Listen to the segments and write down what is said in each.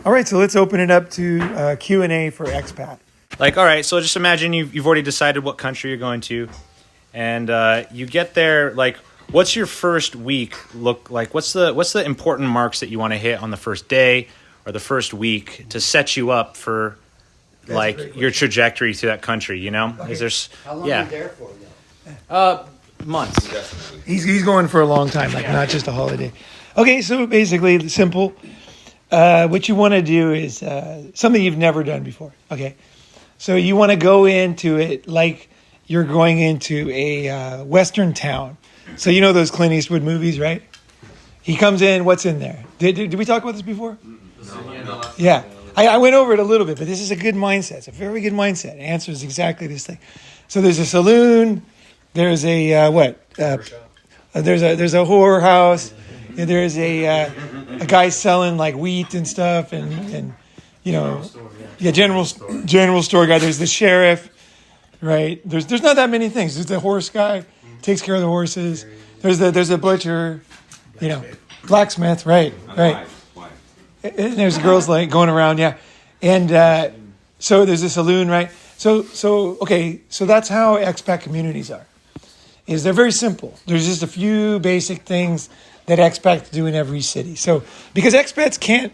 All right, so let's open it up to Q&A for Expat. Like, all right, so just imagine you've already decided what country you're going to, and you get there. Like, what's your first week look like? What's the important marks that you want to hit on the first day or the first week to set you up for your trajectory to that country? You know, Okay. is there's How long are you there for? months. He's going for a long time, like not just a holiday. Okay, so basically, simple. What you want to do is something you've never done before. Okay, so you want to go into it like you're going into a Western town. So you know those Clint Eastwood movies, right? He comes in. What's in there? Did we talk about this before? No. Yeah, I went over it a little bit, but this is a good mindset. It's a very good mindset. It answers exactly this thing. So there's a saloon. There's a there's a whorehouse. There's a guy selling like wheat and stuff, and you know, general store guy. There's the sheriff, right? There's not that many things. There's the horse guy, takes care of the horses. There's a butcher, you know, blacksmith, right. And there's girls like going around, yeah, and so there's a saloon, right? So okay, so that's how expat communities are. Is they're very simple. There's just a few basic things that expats do in every city. So because expats can't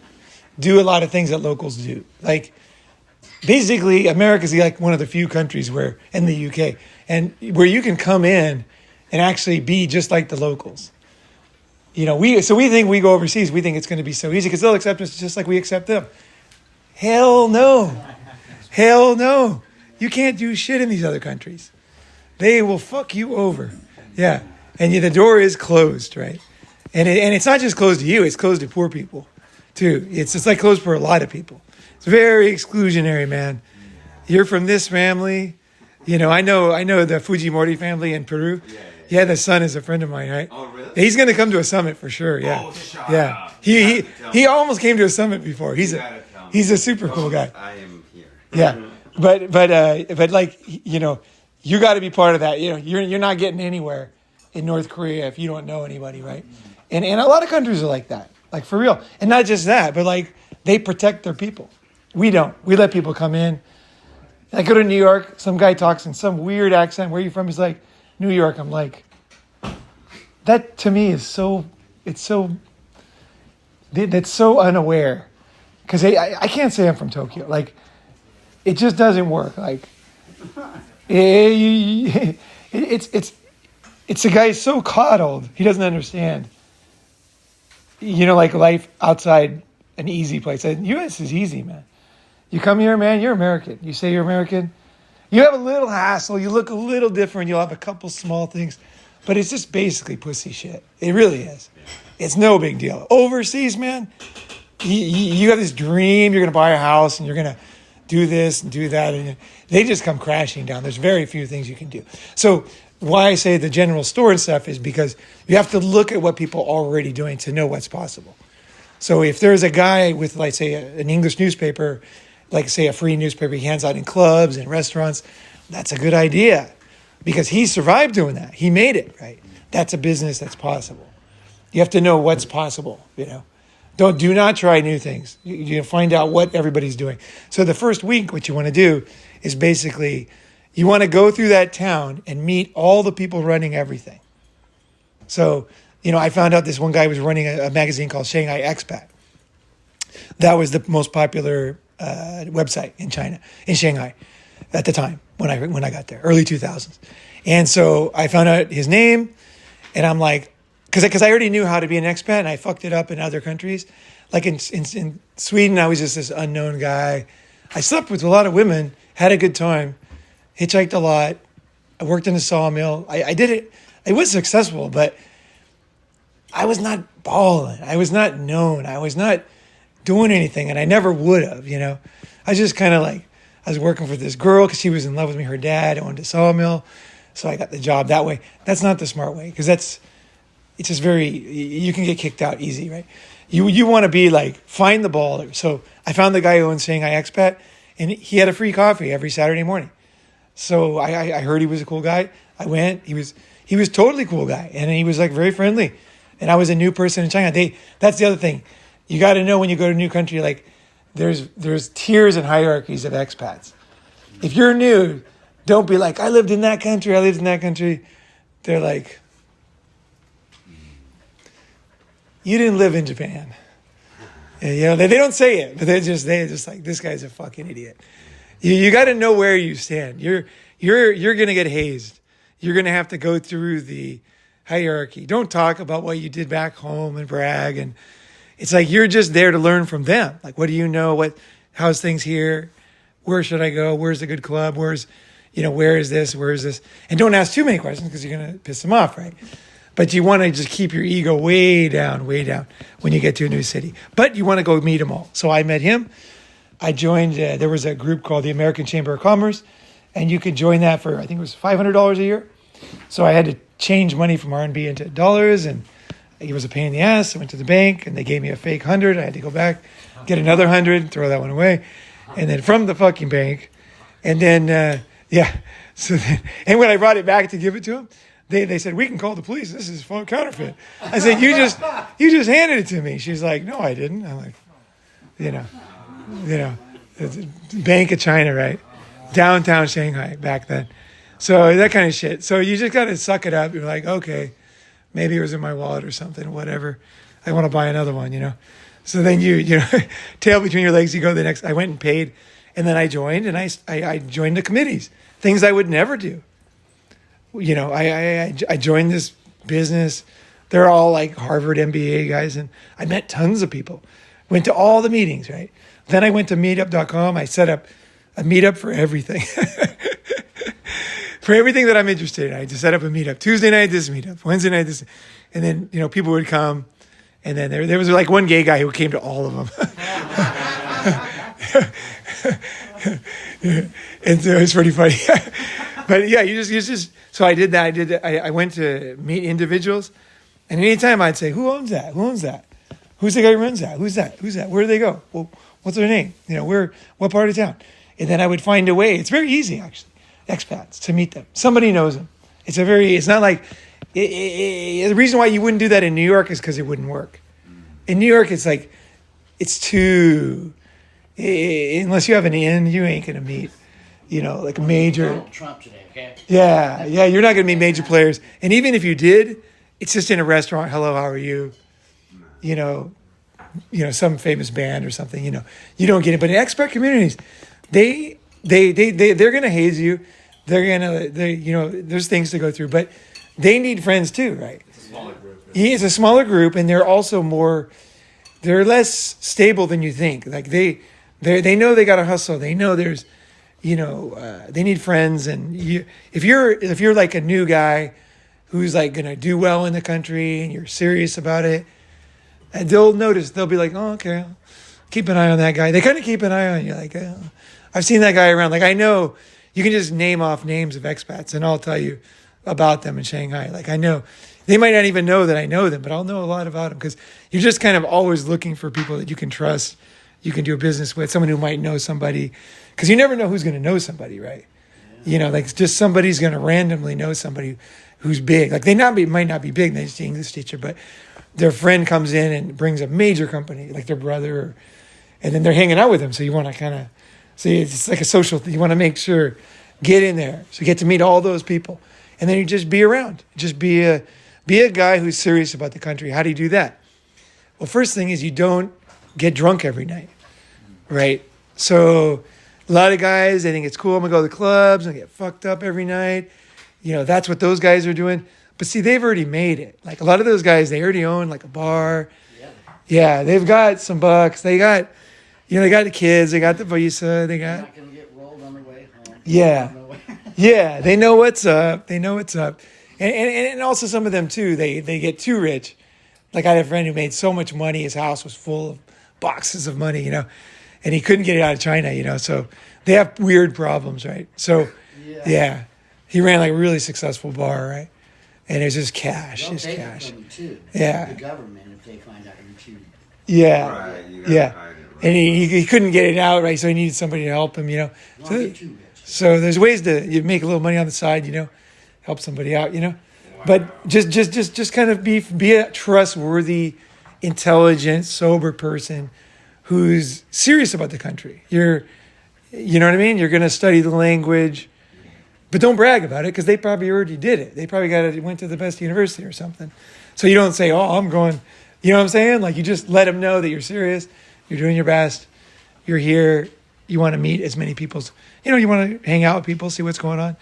do a lot of things that locals do. Like basically America's like one of the few countries where, in the UK, and where you can come in and actually be just like the locals. You know, we think we go overseas, we think it's going to be so easy because they'll accept us just like we accept them. Hell no. You can't do shit in these other countries. They will fuck you over. Yeah. And the door is closed, right? And it's not just closed to you, it's closed to poor people too. It's like closed for a lot of people. It's very exclusionary, man. You're from this family. You know, I know the Fujimori family in Peru. Yeah, the son is a friend of mine, right? Oh, really? He's going to come to a summit for sure, yeah. Oh, shut yeah. up. He almost came to a summit before. He's a super cool guy. I am here. Yeah. But like, you know, you got to be part of that. You know, you're not getting anywhere in North Korea if you don't know anybody, right? And a lot of countries are like that, like for real. And not just that, but like they protect their people. We don't. We let people come in. I go to New York. Some guy talks in some weird accent. Where are you from? He's like, New York. I'm like, that to me is so. That's so unaware, because I can't say I'm from Tokyo. Like, it just doesn't work. Like. It's a guy so coddled, he doesn't understand. You know, like life outside an easy place. The U.S. is easy, man. You come here, man, you're American. You say you're American. You have a little hassle. You look a little different. You'll have a couple small things. But it's just basically pussy shit. It really is. It's no big deal. Overseas, man, you have this dream. You're going to buy a house and you're going to do this and do that, and they just come crashing down. There's very few things you can do. So why I say the general store and stuff is because you have to look at what people are already doing to know what's possible. So if there's a guy with, like, say, an English newspaper, like, say, a free newspaper he hands out in clubs and restaurants, that's a good idea because he survived doing that. He made it, right? That's a business that's possible. You have to know what's possible, you know. Do not try new things. You find out what everybody's doing. So the first week, what you want to do is basically, you want to go through that town and meet all the people running everything. So, you know, I found out this one guy was running a magazine called Shanghai Expat. That was the most popular website in Shanghai at the time when I got there, early 2000s. And so I found out his name, and I'm like, because I already knew how to be an expat, and I fucked it up in other countries. Like in Sweden, I was just this unknown guy. I slept with a lot of women, had a good time, hitchhiked a lot. I worked in a sawmill. I did it. It was successful, but I was not balling. I was not known. I was not doing anything, and I never would have, you know. I was just kind of like, I was working for this girl because she was in love with me, her dad. I owned a sawmill, so I got the job that way. That's not the smart way, because it's just you can get kicked out easy, right? You want to be like, find the baller. So I found the guy who owns Shanghai Expat, and he had a free coffee every Saturday morning. So I heard he was a cool guy. I went. He was totally cool guy, and he was like very friendly. And I was a new person in China. That's the other thing. You got to know when you go to a new country, like there's tiers and hierarchies of expats. If you're new, don't be like, I lived in that country, I lived in that country. They're like, you didn't live in Japan. And, you know, they don't say it, but they're just like, this guy's a fucking idiot. You got to know where you stand. You're going to get hazed. You're going to have to go through the hierarchy. Don't talk about what you did back home and brag. And it's like, you're just there to learn from them. Like, what do you know? How's things here? Where should I go? Where's the good club? Where is this? Where is this? And don't ask too many questions because you're going to piss them off, right? But you want to just keep your ego way down when you get to a new city. But you want to go meet them all. So I met him. I joined, there was a group called the American Chamber of Commerce, and you could join that for, I think it was $500 a year. So I had to change money from RMB into dollars, and it was a pain in the ass. I went to the bank, and they gave me a fake 100. I had to go back, get another 100, throw that one away. And then from the fucking bank, and then, So then, and when I brought it back to give it to them, they said, we can call the police. This is counterfeit. I said, you just handed it to me. She's like, no, I didn't. I'm like, Bank of China, right? Downtown Shanghai back then. So that kind of shit. So you just got to suck it up. You're like, okay, maybe it was in my wallet or something, whatever. I want to buy another one, So then you tail between your legs, you go the next. I went and paid, and then I joined, and I joined the committees, things I would never do. I joined this business. They're all like Harvard MBA guys, and I met tons of people. Went to all the meetings, right? Then I went to meetup.com. I set up a meetup for everything. For everything that I'm interested in. I just set up a meetup. Tuesday night, this meetup. Wednesday night, this. And then, people would come. And then there was like one gay guy who came to all of them. And so it was pretty funny. But yeah, you just. So I did that. I went to meet individuals. And anytime I'd say, who owns that? Who owns that? Who's the guy who runs that? Who's that? Who's that? Where do they go? Well, what's their name? What part of town? And then I would find a way. It's very easy, actually, expats, to meet them. Somebody knows them. It's not like, the reason why you wouldn't do that in New York is because it wouldn't work. In New York, it's like, it's too, unless you have an in, you ain't going to meet, like a major. Donald Trump today, okay? Yeah, you're not going to meet major players. And even if you did, it's just in a restaurant. Hello, how are you? Some famous band or something. You don't get it. But in expert communities, they're going to haze you. There's things to go through, but they need friends too, right? It's a smaller group. Yeah, it's a smaller group, and they're also they're less stable than you think. Like they know they got to hustle. They know there's, they need friends. And if you're like a new guy who's like going to do well in the country and you're serious about it, and they'll notice, they'll be like, oh, okay, I'll keep an eye on that guy. They kind of keep an eye on you. Like, I've seen that guy around. Like, I know you can just name off names of expats and I'll tell you about them in Shanghai. Like, I know they might not even know that I know them, but I'll know a lot about them because you're just kind of always looking for people that you can trust, you can do a business with, someone who might know somebody, because you never know who's going to know somebody, right? Yeah. Like just somebody's going to randomly know somebody who's big. Like might not be big, they're just an English teacher, but their friend comes in and brings a major company, like their brother, and then they're hanging out with them. So you want to kind of see, it's like a social thing. You want to make sure, get in there. So you get to meet all those people. And then you just be around. Just be a guy who's serious about the country. How do you do that? Well, first thing is you don't get drunk every night, right? So a lot of guys, they think it's cool. I'm going to go to the clubs and get fucked up every night. That's what those guys are doing. But see, they've already made it. Like a lot of those guys, they already own like a bar. Yeah, they've got some bucks. They got, they got the kids. They got the visa. They got. Not gonna get rolled on the way home. Yeah, yeah. They know what's up. And also some of them too. They get too rich. Like I had a friend who made so much money, his house was full of boxes of money, and he couldn't get it out of China, So they have weird problems, right? So yeah, he ran like a really successful bar, right? And it's just cash, They'll just take cash. it from you too. Yeah. The government, if they find out you're cheating. Yeah, Right, you gotta yeah. hide it, right? And he couldn't get it out, right? So he needed somebody to help him, Don't get too rich. So there's ways to you make a little money on the side, help somebody out, But just kind of be a trustworthy, intelligent, sober person who's serious about the country. You know what I mean? You're going to study the language, but don't brag about it because they probably already did it. They probably went to the best university or something. So you don't say, oh, I'm going, you know what I'm saying? Like you just let them know that you're serious, you're doing your best, you're here, you want to meet as many people, you want to hang out with people, see what's going on.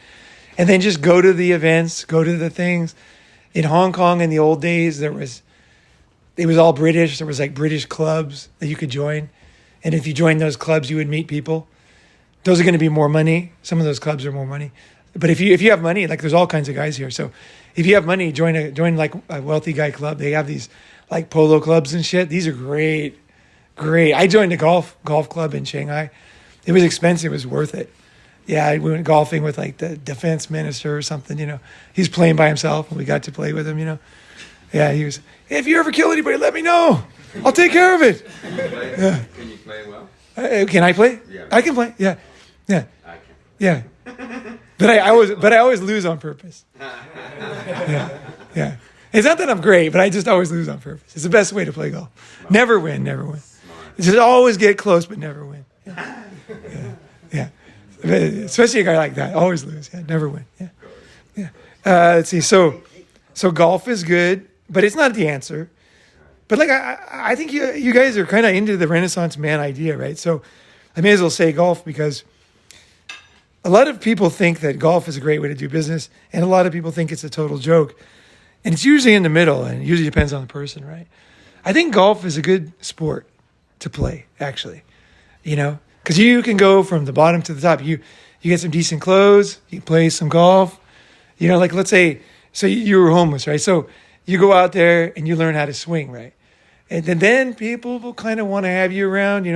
And then just go to the events, go to the things. In Hong Kong in the old days, it was all British. There was like British clubs that you could join. And if you joined those clubs, you would meet people. Those are going to be more money. Some of those clubs are more money. But if you have money, like there's all kinds of guys here. So if you have money, join like a wealthy guy club. They have these like polo clubs and shit. These are great. I joined a golf club in Shanghai. It was expensive. It was worth it. Yeah, we went golfing with like the defense minister or something, He's playing by himself and we got to play with him, Yeah, he was, hey, if you ever kill anybody, let me know. I'll take care of it. Yeah. Can you play well? Can I play? Yeah. I can play. Yeah. I can. Yeah. But I always lose on purpose. Yeah. It's not that I'm great, but I just always lose on purpose. It's the best way to play golf. Never win. Just always get close, but never win. Yeah. Especially a guy like that. Always lose. Yeah. Never win. Yeah. Let's see. So golf is good, but it's not the answer. But like I think you guys are kind of into the Renaissance man idea, right? So I may as well say golf because a lot of people think that golf is a great way to do business, and a lot of people think it's a total joke. And it's usually in the middle, and it usually depends on the person, right? I think golf is a good sport to play, actually, because you can go from the bottom to the top. You get some decent clothes, you play some golf, like let's say, so you were homeless, right? So you go out there and you learn how to swing, right? And then people will kind of want to have you around,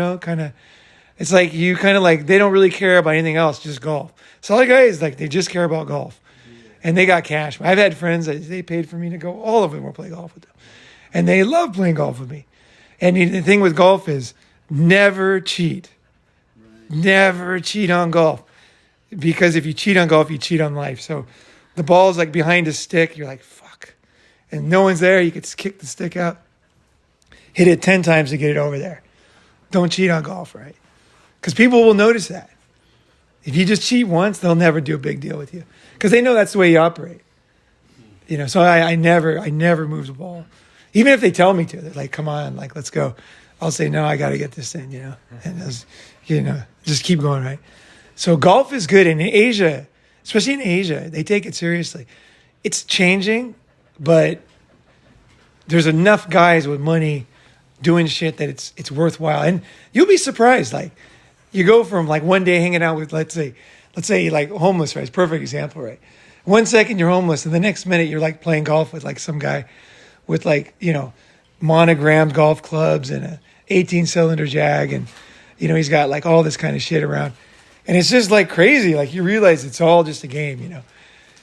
it's like you kind of like, they don't really care about anything else, just golf. So all the guys, like, they just care about golf. And they got cash. I've had friends that they paid for me to go. All of them will play golf with them. And they love playing golf with me. And the thing with golf is never cheat. Right. Never cheat on golf. Because if you cheat on golf, you cheat on life. So the ball's like behind a stick. You're like, fuck. And no one's there. You could kick the stick out. Hit it 10 times to get it over there. Don't cheat on golf, right? Because people will notice that. If you just cheat once, they'll never do a big deal with you. Because they know that's the way you operate. So I never move the ball. Even if they tell me to, they're like, come on, like, let's go. I'll say, no, I got to get this in, and just keep going, right? So golf is good in Asia, especially in Asia. They take it seriously. It's changing, but there's enough guys with money doing shit that it's worthwhile. And you'll be surprised. Like, you go from like one day hanging out with, let's say like homeless, right? It's a perfect example, right? 1 second you're homeless, and the next minute you're like playing golf with like some guy with like, monogrammed golf clubs and a 18-cylinder Jag, and he's got like all this kind of shit around. And it's just like crazy. Like you realize it's all just a game,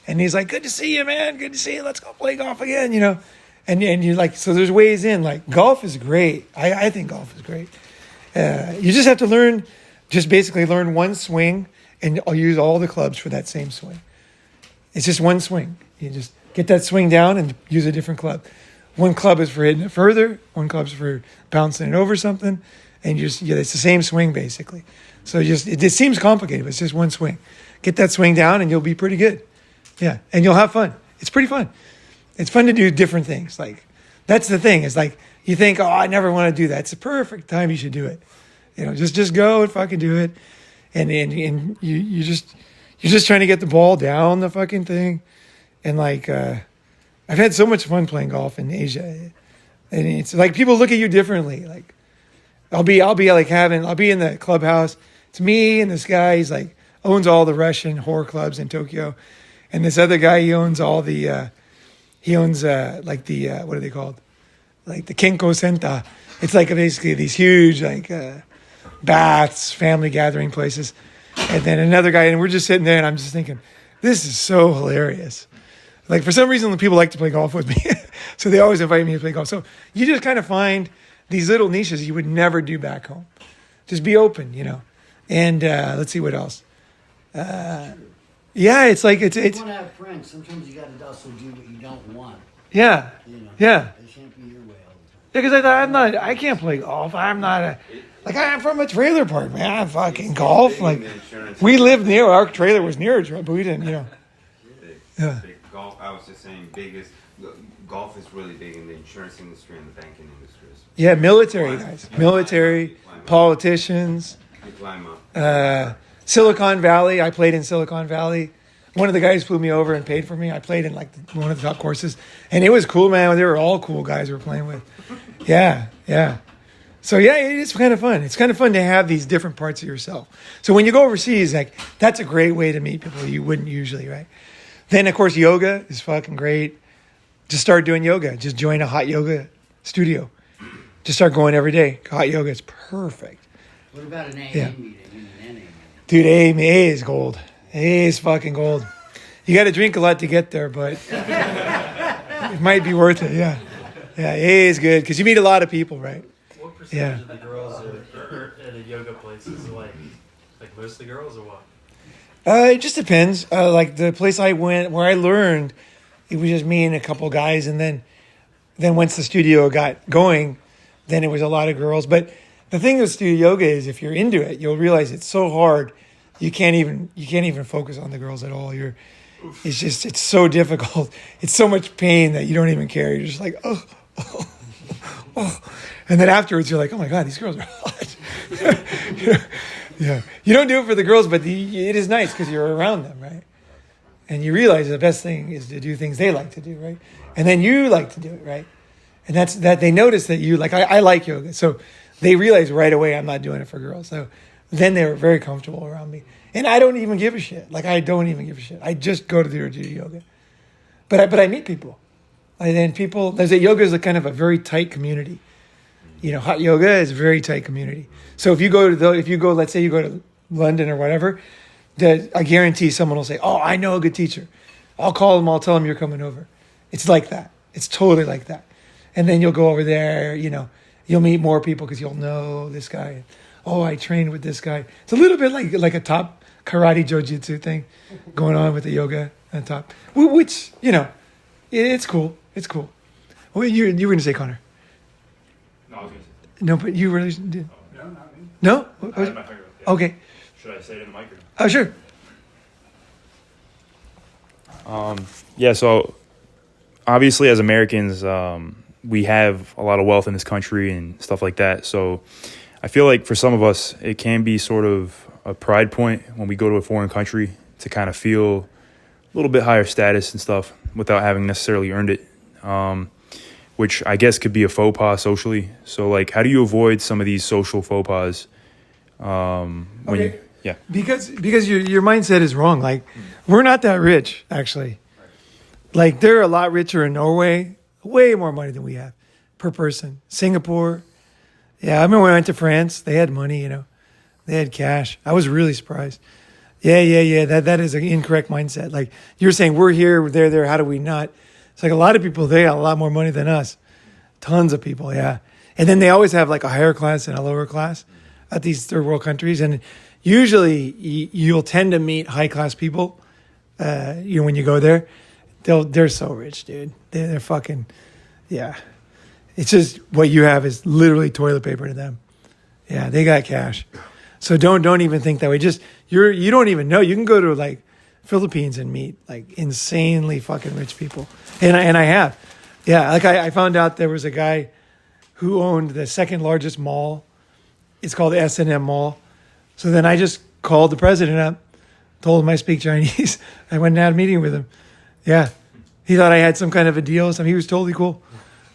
And he's like, good to see you, man. Good to see you. Let's go play golf again, And you're like, so there's ways in. Like golf is great. I think golf is great. You just have to basically learn one swing, and I'll use all the clubs for that same swing. It's just one swing. You just get that swing down and use a different club. One club is for hitting it further. One club's for bouncing it over something. And it's the same swing basically. So it seems complicated, but it's just one swing. Get that swing down and you'll be pretty good. Yeah. And you'll have fun. It's pretty fun. It's fun to do different things. Like, that's the thing. It's like, you think, oh, I never want to do that. It's the perfect time you should do it. Just go and fucking do it. And you're just trying to get the ball down the fucking thing. And like, I've had so much fun playing golf in Asia. And it's like, people look at you differently. Like, I'll be in the clubhouse. It's me and this guy. He's like, owns all the Russian whore clubs in Tokyo. And this other guy, he owns all the, what are they called? Like the Kenko Senta. It's like basically these huge, like, baths, family gathering places. And then another guy, and we're just sitting there, and I'm just thinking, this is so hilarious. Like, for some reason, people like to play golf with me. So they always invite me to play golf. So you just kind of find these little niches you would never do back home. Just be open, And let's see what else. Yeah, it's like, it's. You want to have friends. Sometimes you got to also do what you don't want. Yeah. Yeah. It can't be your way all because I can't play golf. I'm not I'm from a trailer park, man. I fucking golf. Like, we lived near, our trailer was near it, but we didn't, Yeah. Big golf. I was just saying, golf is really big in the insurance industry and the banking industry. Yeah, military guys. Military, politicians. You climb up. Silicon Valley. I played in Silicon Valley. One of the guys flew me over and paid for me. I played in one of the top courses. And it was cool, man. They were all cool guys we were playing with. Yeah. So yeah, it is kind of fun. It's kind of fun to have these different parts of yourself. So when you go overseas, that's a great way to meet people you wouldn't usually, right? Then of course yoga is fucking great. Just start doing yoga. Just join a hot yoga studio. Just start going every day. Hot yoga is perfect. What about an AA Yeah. meeting? An NA meeting? Dude, A is gold. A is fucking gold. You got to drink a lot to get there, but it might be worth it. Yeah. A is good because you meet a lot of people, right? What percentage of the girls at a yoga place is like mostly girls or what? It just depends. Like the place I went where I learned, it was just me and a couple guys, and then once the studio got going, then it was a lot of girls. But the thing with studio yoga is, if you're into it, you'll realize it's so hard. You can't even focus on the girls at all. It's so difficult. It's so much pain that you don't even care. You're just like, oh. And then afterwards you're like, oh my God, these girls are hot. Yeah. You don't do it for the girls, but it is nice because you're around them, right? And you realize the best thing is to do things they like to do, right? And then you like to do it, right? And that's that they notice that you like, I like yoga. So they realize right away I'm not doing it for girls. So then they were very comfortable around me. And I don't even give a shit. I don't even give a shit. I just go to do yoga. But I meet people. And then yoga is a kind of a very tight community. Hot yoga is a very tight community. So if you go, let's say you go to London or whatever, I guarantee someone will say, oh, I know a good teacher. I'll call them. I'll tell them you're coming over. It's like that. It's totally like that. And then you'll go over there, you'll meet more people because you'll know this guy. Oh, I trained with this guy. It's a little bit like a top karate jiu-jitsu thing going on with the yoga on top, which, it's cool. It's cool. Well, you were going to say, Connor. No, I was going to say. No, but you really did. No, not me. No? I had my finger up, yeah. Okay. Should I say it in the mic or? Oh, sure. Yeah, so obviously as Americans, we have a lot of wealth in this country and stuff like that. So I feel like for some of us, it can be sort of a pride point when we go to a foreign country to kind of feel a little bit higher status and stuff without having necessarily earned it, which I guess could be a faux pas socially. So how do you avoid some of these social faux pas? Because your mindset is wrong. We're not that rich, actually. They're a lot richer in Norway, way more money than we have per person. Singapore. Yeah, I remember when I went to France, they had money, they had cash. I was really surprised. Yeah. That is an incorrect mindset. You're saying we're here, they're there, how do we not? It's a lot of people, they got a lot more money than us. Tons of people, yeah. And then they always have a higher class and a lower class at these third world countries. And usually you'll tend to meet high class people, when you go there. They're so rich, dude. They're fucking, yeah. It's just what you have is literally toilet paper to them. Yeah, they got cash. So don't even think that way. Just you don't even know. You can go to Philippines and meet insanely fucking rich people. And I have. Yeah, I found out there was a guy who owned the second largest mall. It's called the S&M Mall. So then I just called the president up, told him I speak Chinese. I went and had a meeting with him. Yeah. He thought I had some kind of a deal or something. He was totally cool.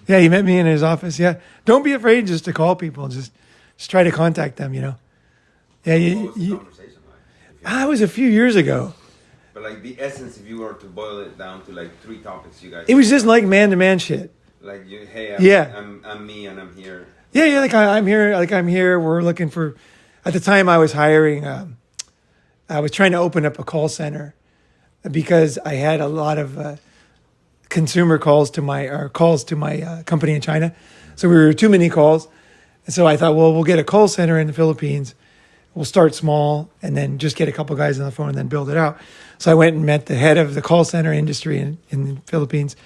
Yeah, he met me in his office. Yeah. Don't be afraid just to call people. Just try to contact them, Yeah, What was the conversation like? it was a few years ago. But the essence, if you were to boil it down to 3 topics, you guys. It was just man-to-man shit. Hey, I'm me and I'm here. Yeah. I'm here. I'm here. We're looking for. At the time, I was hiring. I was trying to open up a call center because I had a lot of consumer calls to my company in China. So we were too many calls, and so I thought, well, we'll get a call center in the Philippines. We'll start small and then just get a couple guys on the phone and then build it out. So I went and met the head of the call center industry in the Philippines.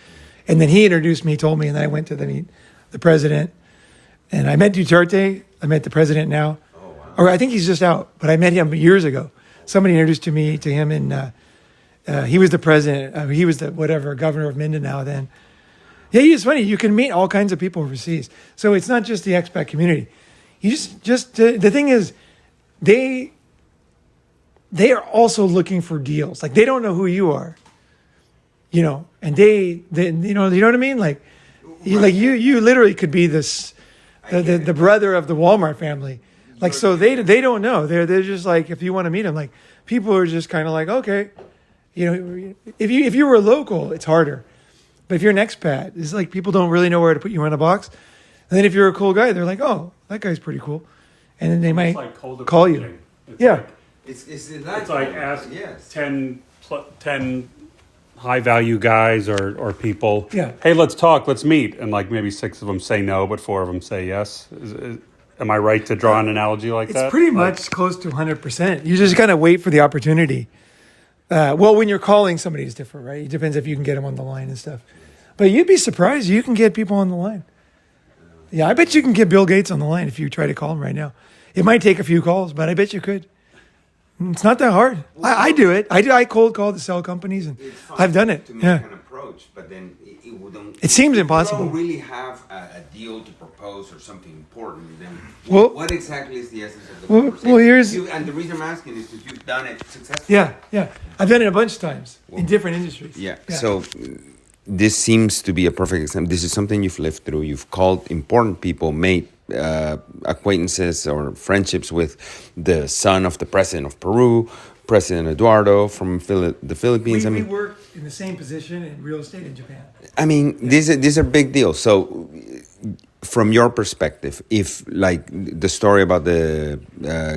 And then he introduced me, told me, and then I went to meet the president. And I met Duterte. I met the president now. Oh, wow. Or I think he's just out, but I met him years ago. Somebody introduced to him, and he was the president. He was the governor of Mindanao then. Yeah, it's funny. You can meet all kinds of people overseas. So it's not just the expat community. You the thing is, they are also looking for deals. Like they don't know who you are, and they you know what I mean. Like you literally could be the brother of the Walmart family. Like so they don't know. They're just like, if you want to meet them, like people are just kind of like, okay, if you were a local, it's harder. But if you're an expat, it's like people don't really know where to put you in a box. And then if you're a cool guy, they're like, oh, that guy's pretty cool. And then they might It's like cold call you. approaching. It's Yeah. like- It's It's like ask yes. 10 high value guys or people. Yeah. Hey, let's talk. Let's meet. And like maybe 6 of them say no, but 4 of them say yes. Am I right to draw an analogy like It's that? pretty much close to 100%. You just kind of wait for the opportunity. When you're calling somebody, it's different, right? It depends if you can get them on the line and stuff. But you'd be surprised. You can get people on the line. Yeah, I bet you can get Bill Gates on the line if you try to call him right now. It might take a few calls, but I bet you could. It's not that hard. I do it. I cold call to sell companies, and It's fun I've done it. to make Yeah. an approach, but then it wouldn't. It seems if impossible. You don't really have a deal to propose or something important. Then Well- what exactly is the essence of the Well, conversation? here's- And the reason I'm asking is because you've done it successfully. Yeah. I've done it a bunch of times in different industries. Yeah. So this seems to be a perfect example. This is something you've lived through. You've called important people, made acquaintances or friendships with the son of the president of Peru, President Eduardo from the Philippines. we worked in the same position in real estate in Japan. I mean, these are big deals. So, from your perspective, if like the story about the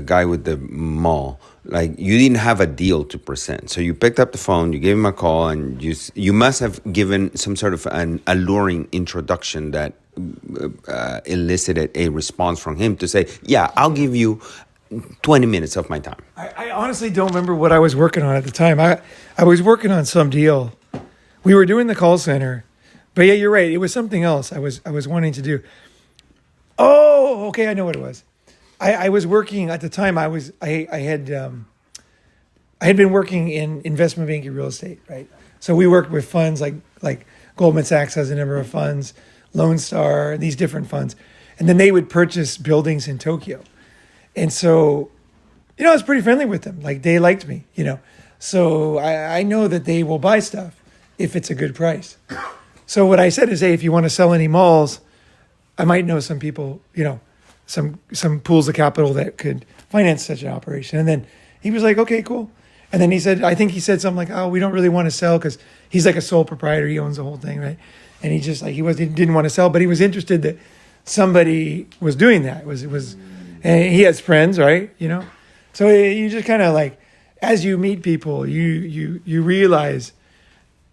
guy with the mall, like you didn't have a deal to present, so you picked up the phone, you gave him a call, and you must have given some sort of an alluring introduction that elicited a response from him to say, "Yeah, I'll give you 20 minutes of my time." I honestly don't remember what I was working on at the time. I was working on some deal. We were doing the call center, but yeah, you're right. It was something else I was wanting to do. Oh, okay, I know what it was. I was working at the time. I had been working in investment banking real estate, right? So we worked with funds like Goldman Sachs has a number of funds, Lone Star, these different funds, and then they would purchase buildings in Tokyo. And so, I was pretty friendly with them. Like they liked me, So I know that they will buy stuff if it's a good price. So what I said is, hey, if you want to sell any malls, I might know some people, some pools of capital that could finance such an operation. And then he was like, okay, cool. And then I think he said something like, oh, we don't really want to sell because he's like a sole proprietor. He owns the whole thing, right? And he just like, he didn't want to sell, but he was interested that somebody was doing that. And he has friends, right? So you just kind of like, as you meet people, you realize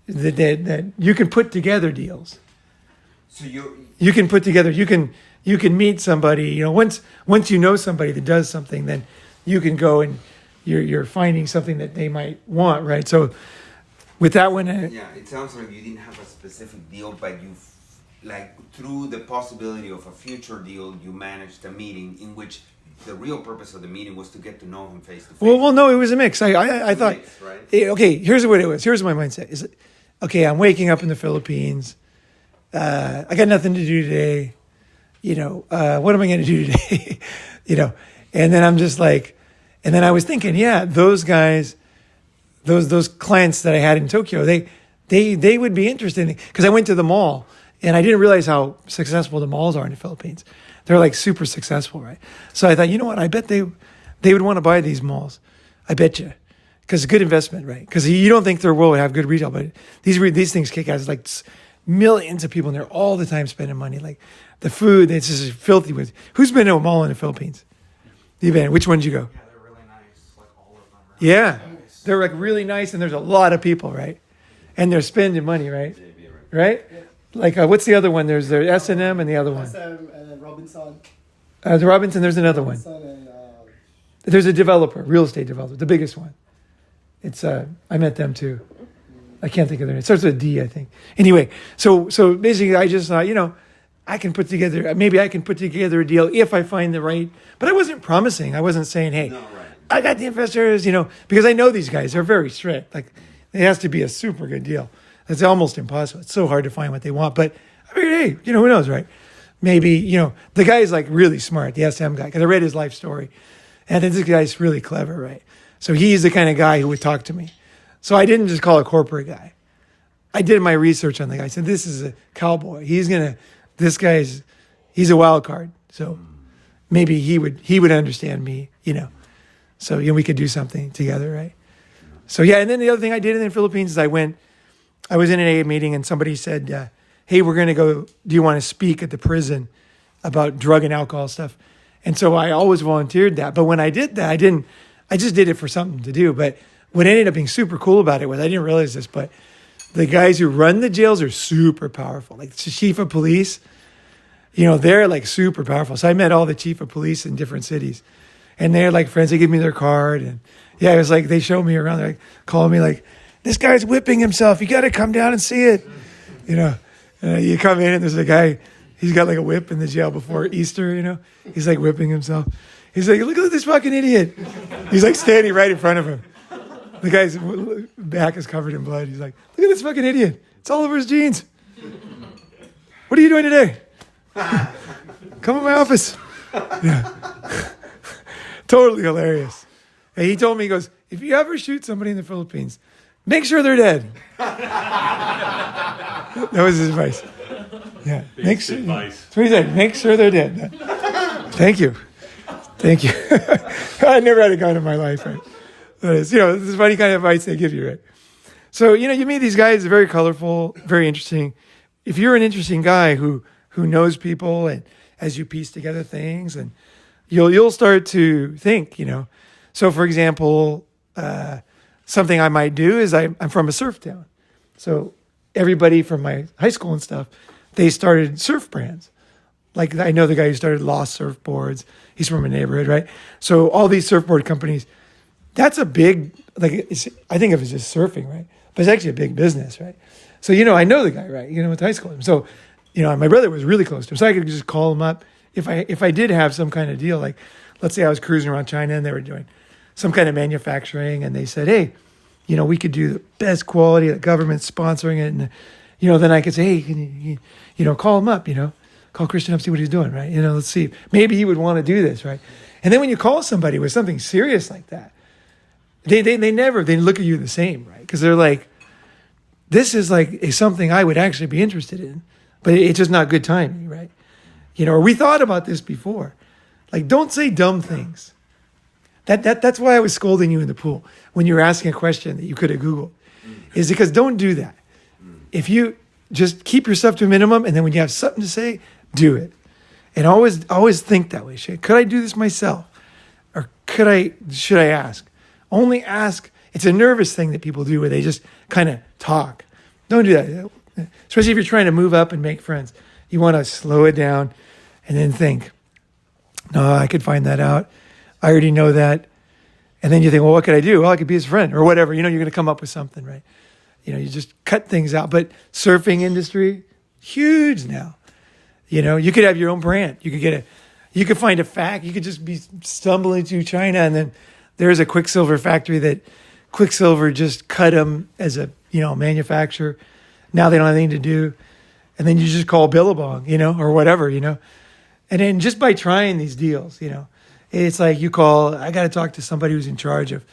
that you can put together deals. So You can put together. You can meet somebody. Once you know somebody that does something, then you can go and you're finding something that they might want, right? So with that one, yeah, it sounds like you didn't have a specific deal, but through the possibility of a future deal, you managed a meeting in which the real purpose of the meeting was to get to know him face to face. well, no, it was a mix. I thought, Mix, right? Okay, here's what it was. Here's my mindset is, okay, I'm waking up in the Philippines. I got nothing to do today. What am I going to do today? And then I'm just like, and then I was thinking, yeah, those guys, those clients that I had in Tokyo, they would be interested because I went to the mall and I didn't realize how successful the malls are in the Philippines. They're like super successful, right? So I thought, you know what? I bet they would want to buy these malls. I bet you. Because it's a good investment, right? Because you don't think their world would have good retail, but these things kick ass. Like millions of people in there all the time spending money. Like the food, it's just filthy with. Who's been to a mall in the Philippines? You've been. Which one did you go? Yeah, they're really nice. Like all of them. Yeah, they're like really nice, and there's a lot of people, right? And they're spending money, right? Right? Like what's the other one? There's the S&M and the other one. Robinson. The Robinson. There's another one. And, There's a developer, real estate developer, the biggest one. It's I met them too. I can't think of their name. It starts with a D, I think. Anyway, so basically, I just thought, I can put together a deal if I find the right. But I wasn't promising. I wasn't saying, hey, I got the investors, because I know these guys are very strict. Like, it has to be a super good deal. It's almost impossible. It's so hard to find what they want. But I figured, hey, who knows, right? Maybe, the guy is like really smart, the SM guy, because I read his life story. And this guy's really clever, right? So he's the kind of guy who would talk to me. So I didn't just call a corporate guy. I did my research on the guy. I said, this is a cowboy. He's a wild card. So maybe he would understand me, So, we could do something together, right? So, yeah, and then the other thing I did in the Philippines is I was in an AA meeting and somebody said, hey, we're going to go, do you want to speak at the prison about drug and alcohol stuff? And so I always volunteered that. But when I did that, I just did it for something to do. But what ended up being super cool about it was, I didn't realize this, but the guys who run the jails are super powerful. Like the chief of police, they're like super powerful. So I met all the chief of police in different cities. And they're like friends. They give me their card. And yeah, it was like they showed me around. They're like calling me like, this guy's whipping himself. You got to come down and see it. You come in and there's a guy, he's got like a whip in the jail before Easter, He's like whipping himself. He's like, look at this fucking idiot. He's like standing right in front of him. The guy's back is covered in blood. He's like, look at this fucking idiot. It's all over his jeans. What are you doing today? Come to my office. Yeah. Totally hilarious. And he told me, he goes, if you ever shoot somebody in the Philippines, make sure they're dead. That was his advice. Yeah. That's what he said. Make sure they're dead. Thank you. I never had a gun in my life, right? But it's, this is funny kind of advice they give you, right? So, you meet these guys, they're very colorful, very interesting. If you're an interesting guy who knows people and as you piece together things, and you'll start to think, So, for example, something I might do is I'm from a surf town. So everybody from my high school and stuff, they started surf brands. Like I know the guy who started Lost Surfboards. He's from a neighborhood, right? So all these surfboard companies, that's a big, I think of it as just surfing, right? But it's actually a big business, right? So, I know the guy, right? With high school. So, my brother was really close to him. So I could just call him up. If I did have some kind of deal, like let's say I was cruising around China and they were doing some kind of manufacturing and they said, hey, we could do the best quality, the government's sponsoring it. And, then I could say, hey, can you, call him up, call Christian up, see what he's doing, right? Let's see. Maybe he would want to do this, right? And then when you call somebody with something serious like that, they look at you the same, right? Because they're like, this is like something I would actually be interested in, but it's just not good timing, right? Or we thought about this before. Like, don't say dumb things. That's why I was scolding you in the pool when you were asking a question that you could have Googled, is because don't do that. If you just keep yourself to a minimum, and then when you have something to say, do it. And always think that way. Could I do this myself? Or should I ask? Only ask. It's a nervous thing that people do where they just kind of talk. Don't do that. Especially if you're trying to move up and make friends. You want to slow it down and then think, no, I could find that out. I already know that. And then you think, well, what could I do? Well, I could be his friend or whatever. You're going to come up with something, right? You just cut things out. But surfing industry, huge now. You could have your own brand. You could find a fact. You could just be stumbling through China and then there's a Quicksilver factory that Quicksilver just cut them as a, manufacturer. Now they don't have anything to do. And then you just call Billabong, or whatever, And then just by trying these deals, it's like you call, I got to talk to somebody who's in charge of,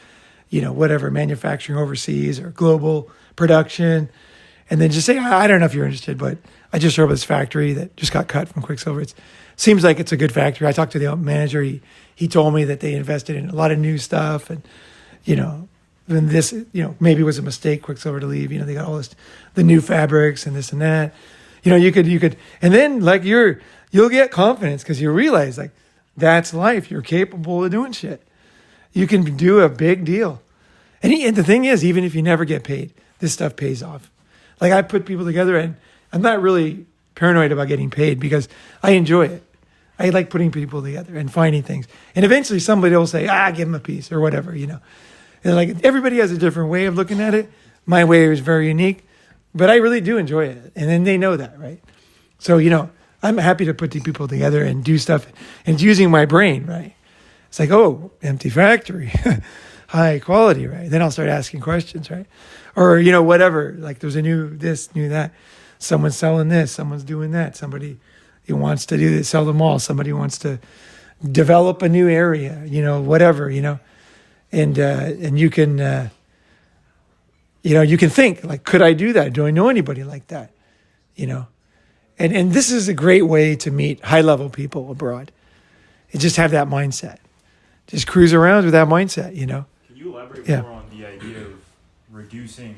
whatever, manufacturing overseas or global production. And then just say, I don't know if you're interested, but I just heard of this factory that just got cut from Quicksilver. It seems like it's a good factory. I talked to the manager. He told me that they invested in a lot of new stuff and, and this, maybe was a mistake Quicksilver to leave. They got all the new fabrics and this and that. You could, and then like you'll get confidence because you realize like that's life. You're capable of doing shit. You can do a big deal. And the thing is, even if you never get paid, this stuff pays off. Like I put people together and I'm not really paranoid about getting paid because I enjoy it. I like putting people together and finding things. And eventually somebody will say, give them a piece or whatever, And like everybody has a different way of looking at it. My way is very unique, but I really do enjoy it. And then they know that, right? So, I'm happy to put the people together and do stuff, and it's using my brain, right? It's like, oh, empty factory, high quality, right? Then I'll start asking questions, right? Or, whatever, like there's a new this, new that. Someone's selling this, someone's doing that. Somebody wants to do this, sell them all. Somebody wants to develop a new area, whatever, and you can, you can think like, could I do that? Do I know anybody like that? And this is a great way to meet high level people abroad. And just have that mindset. Just cruise around with that mindset, Can you elaborate Yeah. more on the idea of reducing?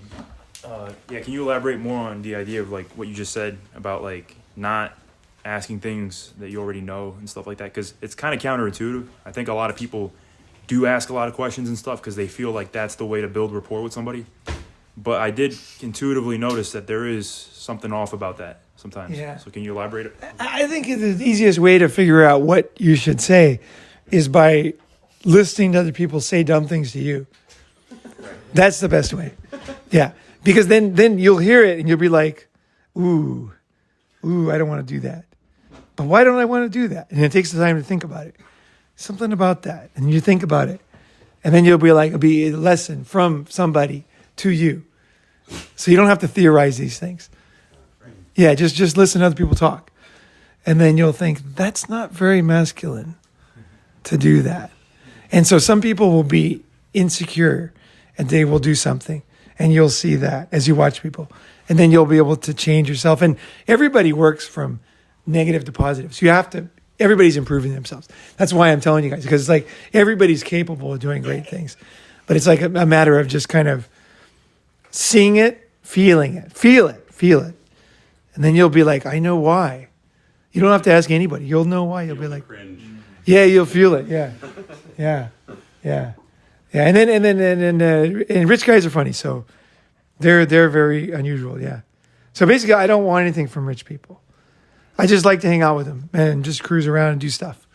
Can you elaborate more on the idea of like what you just said about like not asking things that you already know and stuff like that? Because it's kind of counterintuitive. I think a lot of people do ask a lot of questions and stuff because they feel like that's the way to build rapport with somebody. But I did intuitively notice that there is something off about that sometimes. Yeah. So can you elaborate? I think the easiest way to figure out what you should say is by listening to other people say dumb things to you. That's the best way. Yeah. Because then you'll hear it and you'll be like, ooh, I don't want to do that. But why don't I want to do that? And it takes the time to think about it. Something about that. And you think about it. And then you'll be like, it'll be a lesson from somebody to you. So you don't have to theorize these things. Yeah, just listen to other people talk. And then you'll think, that's not very masculine to do that. And so some people will be insecure and they will do something. And you'll see that as you watch people. And then you'll be able to change yourself. And everybody works from negative to positive. So everybody's improving themselves. That's why I'm telling you guys, because it's like everybody's capable of doing great things. But it's like a matter of just kind of seeing it, feeling it, feel it. And then you'll be like, I know why. You don't have to ask anybody. You'll know why. You'll be like, Cringe. yeah, you'll feel it. Yeah. And rich guys are funny. So they're very unusual. Yeah. So basically, I don't want anything from rich people. I just like to hang out with them and just cruise around and do stuff.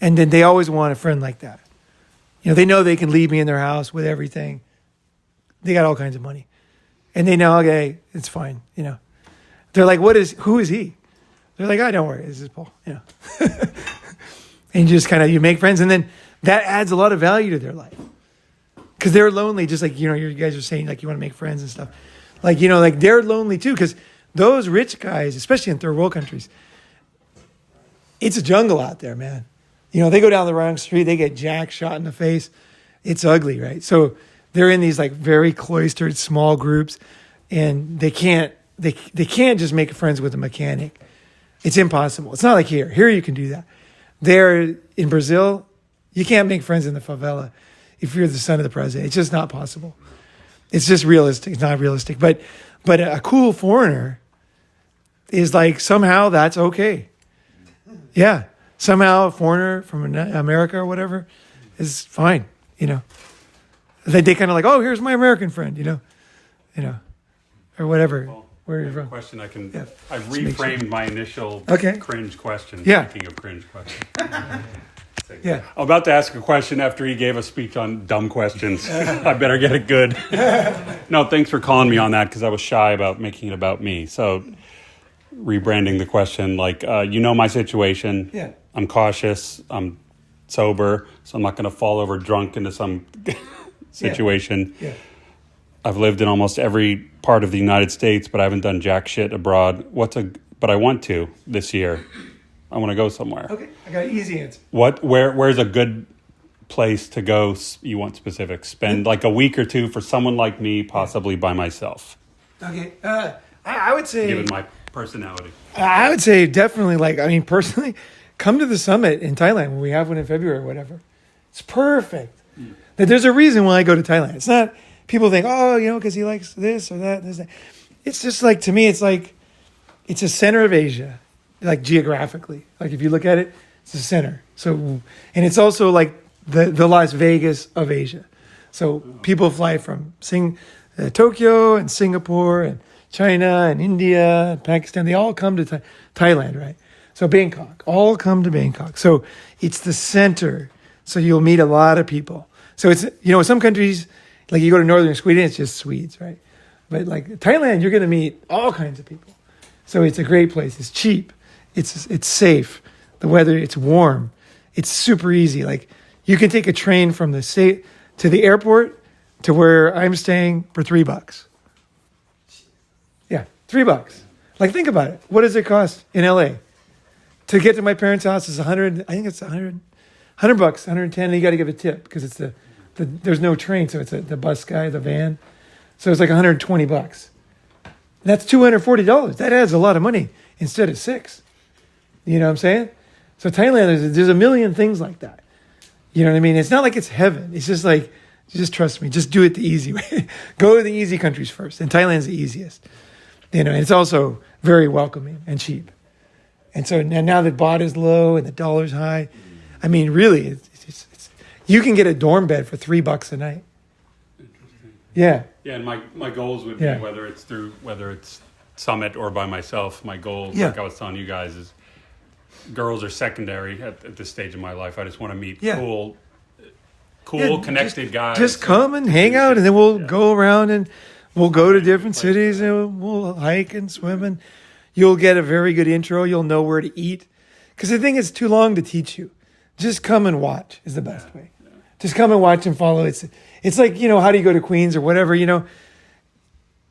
And then they always want a friend like that. They know they can leave me in their house with everything. They got all kinds of money. And they know, okay, it's fine, They're like, who is he? They're like, don't worry, this is Paul, And you just you make friends, and then that adds a lot of value to their life. Because they're lonely, just like, you guys are saying, like, you want to make friends and stuff. Like, like they're lonely too, because those rich guys, especially in third world countries, it's a jungle out there, man. They go down the wrong street, they get jacked, shot in the face. It's ugly, right? So they're in these like very cloistered small groups, and they can't just make friends with a mechanic. It's impossible. It's not like here. Here you can do that. There in Brazil, you can't make friends in the favela if you're the son of the president. It's just not possible. It's just realistic. It's not realistic. But a cool foreigner is like, somehow that's okay. Yeah. Somehow a foreigner from America or whatever is fine, They kind of like, oh, here's my American friend, or whatever. Where are you from? Question I can. Yeah. I Just make sure. reframed my initial Okay. cringe question. Yeah. Speaking of cringe questions. Yeah. I'm about to ask a question after he gave a speech on dumb questions. I better get it good. No, thanks for calling me on that, because I was shy about making it about me. So rebranding the question, like, my situation. Yeah. I'm cautious. I'm sober, so I'm not going to fall over drunk into some situation. Yeah. I've lived in almost every part of the United States, but I haven't done jack shit abroad. But I want to this year. I want to go somewhere. Okay. I got an easy answer. Where's a good place to go? You want specific? Spend like a week or two for someone like me, possibly by myself. Okay. I would say, Given my personality. I would say definitely, personally, come to the summit in Thailand when we have one in February or whatever. It's perfect. There's a reason why I go to Thailand. It's not, people think, because he likes this or that, this, that. It's just like, to me, it's like, it's a center of Asia, like geographically. Like if you look at it, it's the center. So, and it's also like the Las Vegas of Asia. So people fly from Tokyo and Singapore and China and India and Pakistan. They all come to Thailand, right? So Bangkok, all come to Bangkok. So it's the center. So you'll meet a lot of people. So it's, some countries, like you go to northern Sweden, it's just Swedes, right? But like Thailand, you're going to meet all kinds of people. So it's a great place. It's cheap. It's safe. The weather, it's warm. It's super easy. Like you can take a train from the state to the airport to where I'm staying for $3. Yeah, $3. Like think about it. What does it cost in LA? To get to my parents' house is 100, I think it's 100 bucks, 110, and you got to give a tip because it's there's no train, so it's the bus guy, the van. So it's like 120 bucks. That's $240. That adds a lot of money instead of $6. You know what I'm saying? So Thailand, there's a million things like that. You know what I mean? It's not like it's heaven. It's just like, just trust me. Just do it the easy way. Go to the easy countries first. And Thailand's the easiest. You know, and it's also very welcoming and cheap. And so now that baht is low and the dollar's high, I mean, really, it's you can get a dorm bed for $3 a night. Yeah. Yeah, and my goals would be Yeah. whether it's Summit or by myself. My goals, Yeah. like I was telling you guys, is girls are secondary at this stage of my life. I just want to meet Yeah. cool, Yeah, connected guys. Just come and hang out, and then we'll go around and we'll go to different cities and we'll hike and swim, and you'll get a very good intro. You'll know where to eat. Because the thing is too long to teach you. Just come and watch is the best way. Just come and watch and follow. It's like, you know, how do you go to Queens or whatever, you know?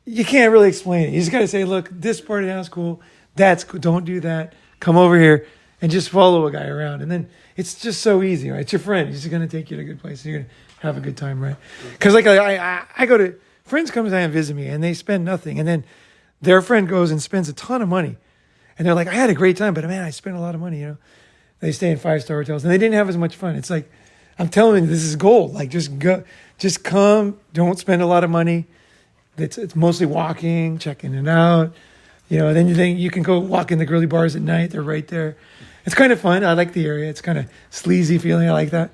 You can't really explain it. You just got to say, look, this part of town is cool. That's cool. Don't do that. Come over here and just follow a guy around. And then it's just so easy, right? It's your friend. He's going to take you to a good place. You're going to have a good time, right? Because like I go to, friends come and visit me and they spend nothing. And then their friend goes and spends a ton of money. And they're like, I had a great time, but man, I spent a lot of money, you know? They stay in 5-star hotels and they didn't have as much fun. It's like, I'm telling you, this is gold. Like, just go, just come. Don't spend a lot of money. It's mostly walking, checking it out. You know, then you can go walk in the girly bars at night. They're right there. It's kind of fun. I like the area. It's kind of sleazy feeling. I like that.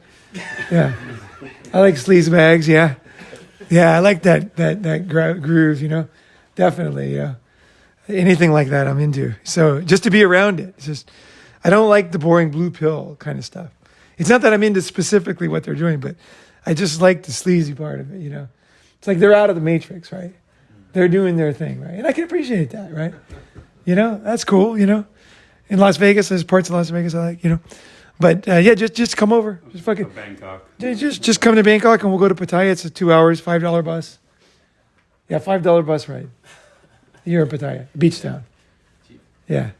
Yeah, I like sleaze bags. Yeah, yeah. I like that groove. You know, definitely. Yeah, anything like that, I'm into. So just to be around it. It's just, I don't like the boring blue pill kind of stuff. It's not that I'm into specifically what they're doing, but I just like the sleazy part of it, you know. It's like they're out of the matrix, right? They're doing their thing, right? And I can appreciate that, right? You know, that's cool, you know. In Las Vegas, there's parts of Las Vegas I like, you know. But yeah, just come over. Just fucking Bangkok. just come to Bangkok and we'll go to Pattaya. It's 2 hours, $5 bus. Yeah, $5 bus ride. You're in Pattaya, beach town. Yeah.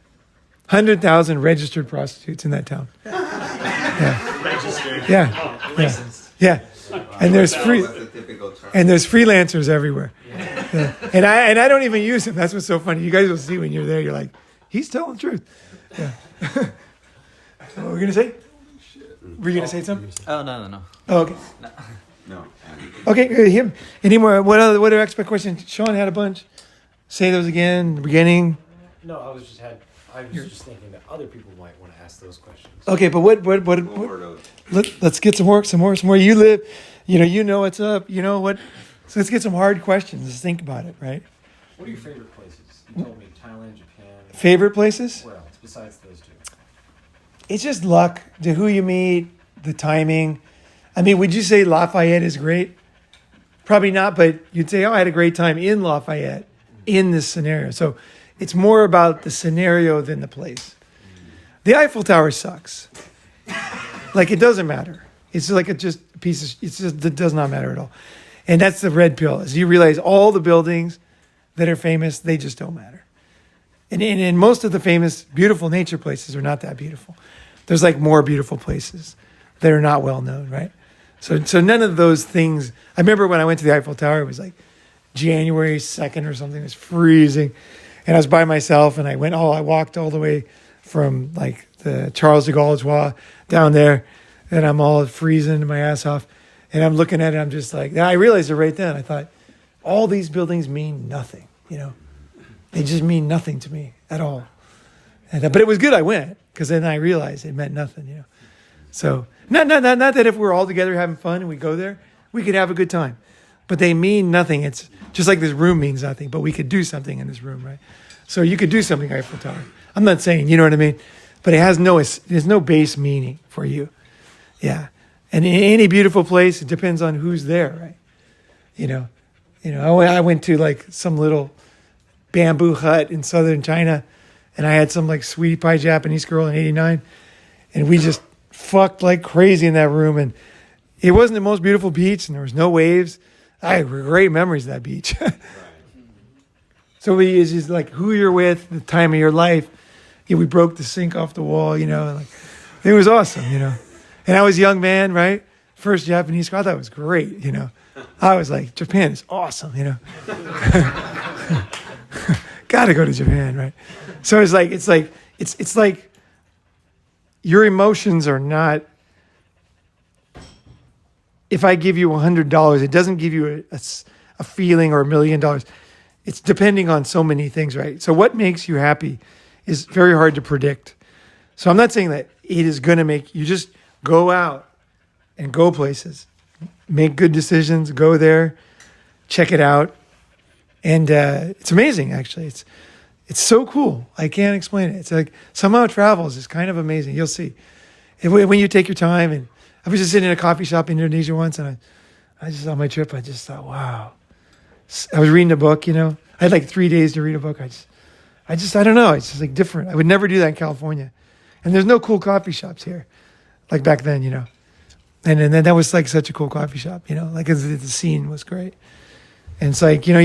100,000 registered prostitutes in that town. Yeah. Registered. Yeah. Licensed. Yeah. And there's free That's the typical term. and there's freelancers everywhere. Yeah. And I don't even use them. That's what's so funny. You guys will see when you're there, you're like, he's telling the truth. Yeah. What were we gonna say? Were you gonna say something? Oh, no. Oh, okay. No. Okay, him. Any more? What other expert questions? Sean had a bunch. Say those again. The beginning. No, I was just thinking that other people might want to ask those questions. Okay, but what Overdose. let's get some more. You live, you know what's up. You know what? So let's get some hard questions. Let's think about it, right? What are your favorite places? You told me Thailand, Japan. Favorite places? Where else besides those two? It's just luck to who you meet, the timing. I mean, would you say Lafayette is great? Probably not, but you'd say, oh, I had a great time in Lafayette in this scenario. So it's more about the scenario than the place. The Eiffel Tower sucks. Like, it doesn't matter. It's like it does not matter at all. And that's the red pill, is you realize all the buildings that are famous, they just don't matter. And most of the famous, beautiful nature places are not that beautiful. There's like more beautiful places that are not well known, right? So none of those things. I remember when I went to the Eiffel Tower, it was like January 2nd or something. It was freezing. And I was by myself, and I walked all the way from like the Charles de Gaulle's Wall down there, and I'm all freezing my ass off. And I'm looking at it, I'm just like, I realized it right then. I thought, all these buildings mean nothing, They just mean nothing to me at all. But it was good I went, because then I realized it meant nothing, So, not that if we're all together having fun and we go there, we could have a good time. But they mean nothing. It's just like this room means nothing, but we could do something in this room, right? So you could do something Eiffel Tower. I'm not saying, you know what I mean? But there's no base meaning for you. Yeah. And in any beautiful place, it depends on who's there, right? I went to like some little bamboo hut in southern China, and I had some like sweetie pie Japanese girl in '89, and we just fucked like crazy in that room. And it wasn't the most beautiful beach, and there was no waves. I have great memories of that beach. So it's just like who you're with, the time of your life. Yeah, we broke the sink off the wall, you know, and like it was awesome, you know. And I was a young man, right? First Japanese girl, I thought it was great, you know. I was like, Japan is awesome, you know. Gotta go to Japan, right? So it's like your emotions are not. If I give you $100, it doesn't give you a feeling or $1 million. It's depending on so many things, right? So what makes you happy is very hard to predict. So I'm not saying that it is going to make you just go out and go places, make good decisions, go there, check it out. And it's amazing, actually. It's so cool. I can't explain it. It's like somehow travels is kind of amazing. You'll see. When you take your time. And I was just sitting in a coffee shop in Indonesia once, and I just on my trip, I just thought, wow. I was reading a book, you know. I had like 3 days to read a book. I don't know. It's just like different. I would never do that in California. And there's no cool coffee shops here, like back then, you know. And then that was like such a cool coffee shop, you know, like the scene was great. And it's like, you know,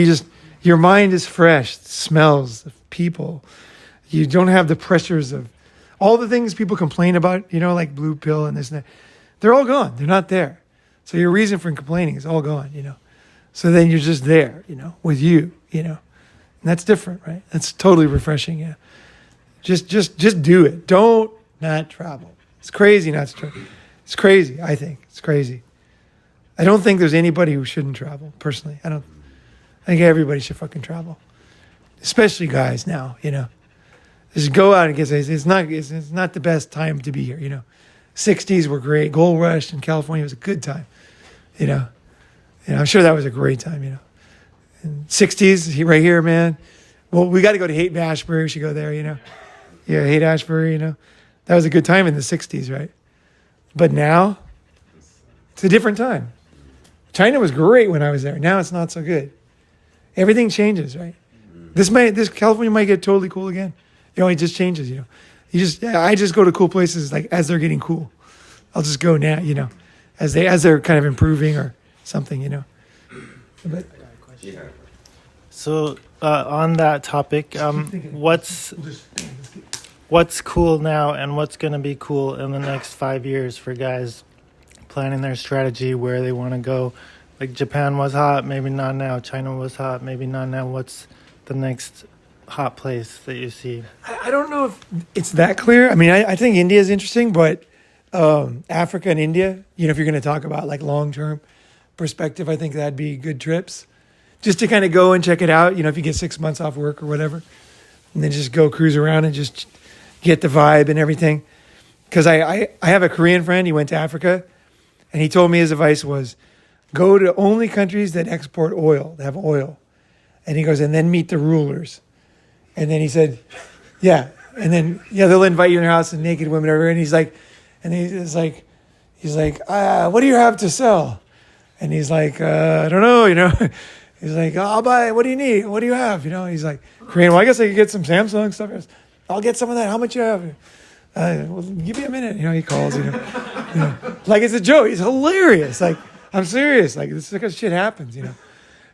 your mind is fresh, smells, people. You don't have the pressures of all the things people complain about, you know, like blue pill and this and that. They're all gone. They're not there. So your reason for complaining is all gone, you know. So then you're just there, you know, with you, you know. And that's different, right? That's totally refreshing, yeah. Just do it. Don't not travel. It's crazy not to travel. It's crazy, I think. It's crazy. I don't think there's anybody who shouldn't travel, personally. I think everybody should fucking travel. Especially guys now, you know. Just go out and get it's not the best time to be here, you know. 60s were great. Gold Rush in California was a good time, you know. I'm sure that was a great time, you know. And 60s, right here, man. Well, we got to go to Haight-Ashbury. We should go there, you know. Yeah, Haight-Ashbury, you know. That was a good time in the 60s, right? But now, it's a different time. China was great when I was there. Now it's not so good. Everything changes, right? This California might get totally cool again. You know, it just changes, you know. I just go to cool places like as they're getting cool. I'll just go now, you know, as they're kind of improving or something, you know. But, So on that topic, what's cool now and what's going to be cool in the next 5 years for guys planning their strategy, where they want to go? Like Japan was hot, maybe not now. China was hot, maybe not now. What's the next hot place that you see? I don't know if it's that clear. I mean, I think India is interesting, but Africa and India, you know, if you're going to talk about like long-term perspective, I think that'd be good trips. Just to kind of go and check it out, you know, if you get 6 months off work or whatever, and then just go cruise around and just get the vibe and everything. Because I have a Korean friend, he went to Africa, and he told me his advice was, go to only countries that export oil, that have oil. And he goes, and then meet the rulers. And then he said, yeah. And then, yeah, they'll invite you in their house and naked women over. And he's like, what do you have to sell? And he's like, I don't know, you know. He's like, I'll buy, what do you need? What do you have? You know, he's like, Korean, well, I guess I could get some Samsung stuff. I'll get some of that. How much you have? Well, give me a minute. You know, he calls, you know. Like it's a joke. He's hilarious. Like, I'm serious. Like, this kind of shit happens, you know.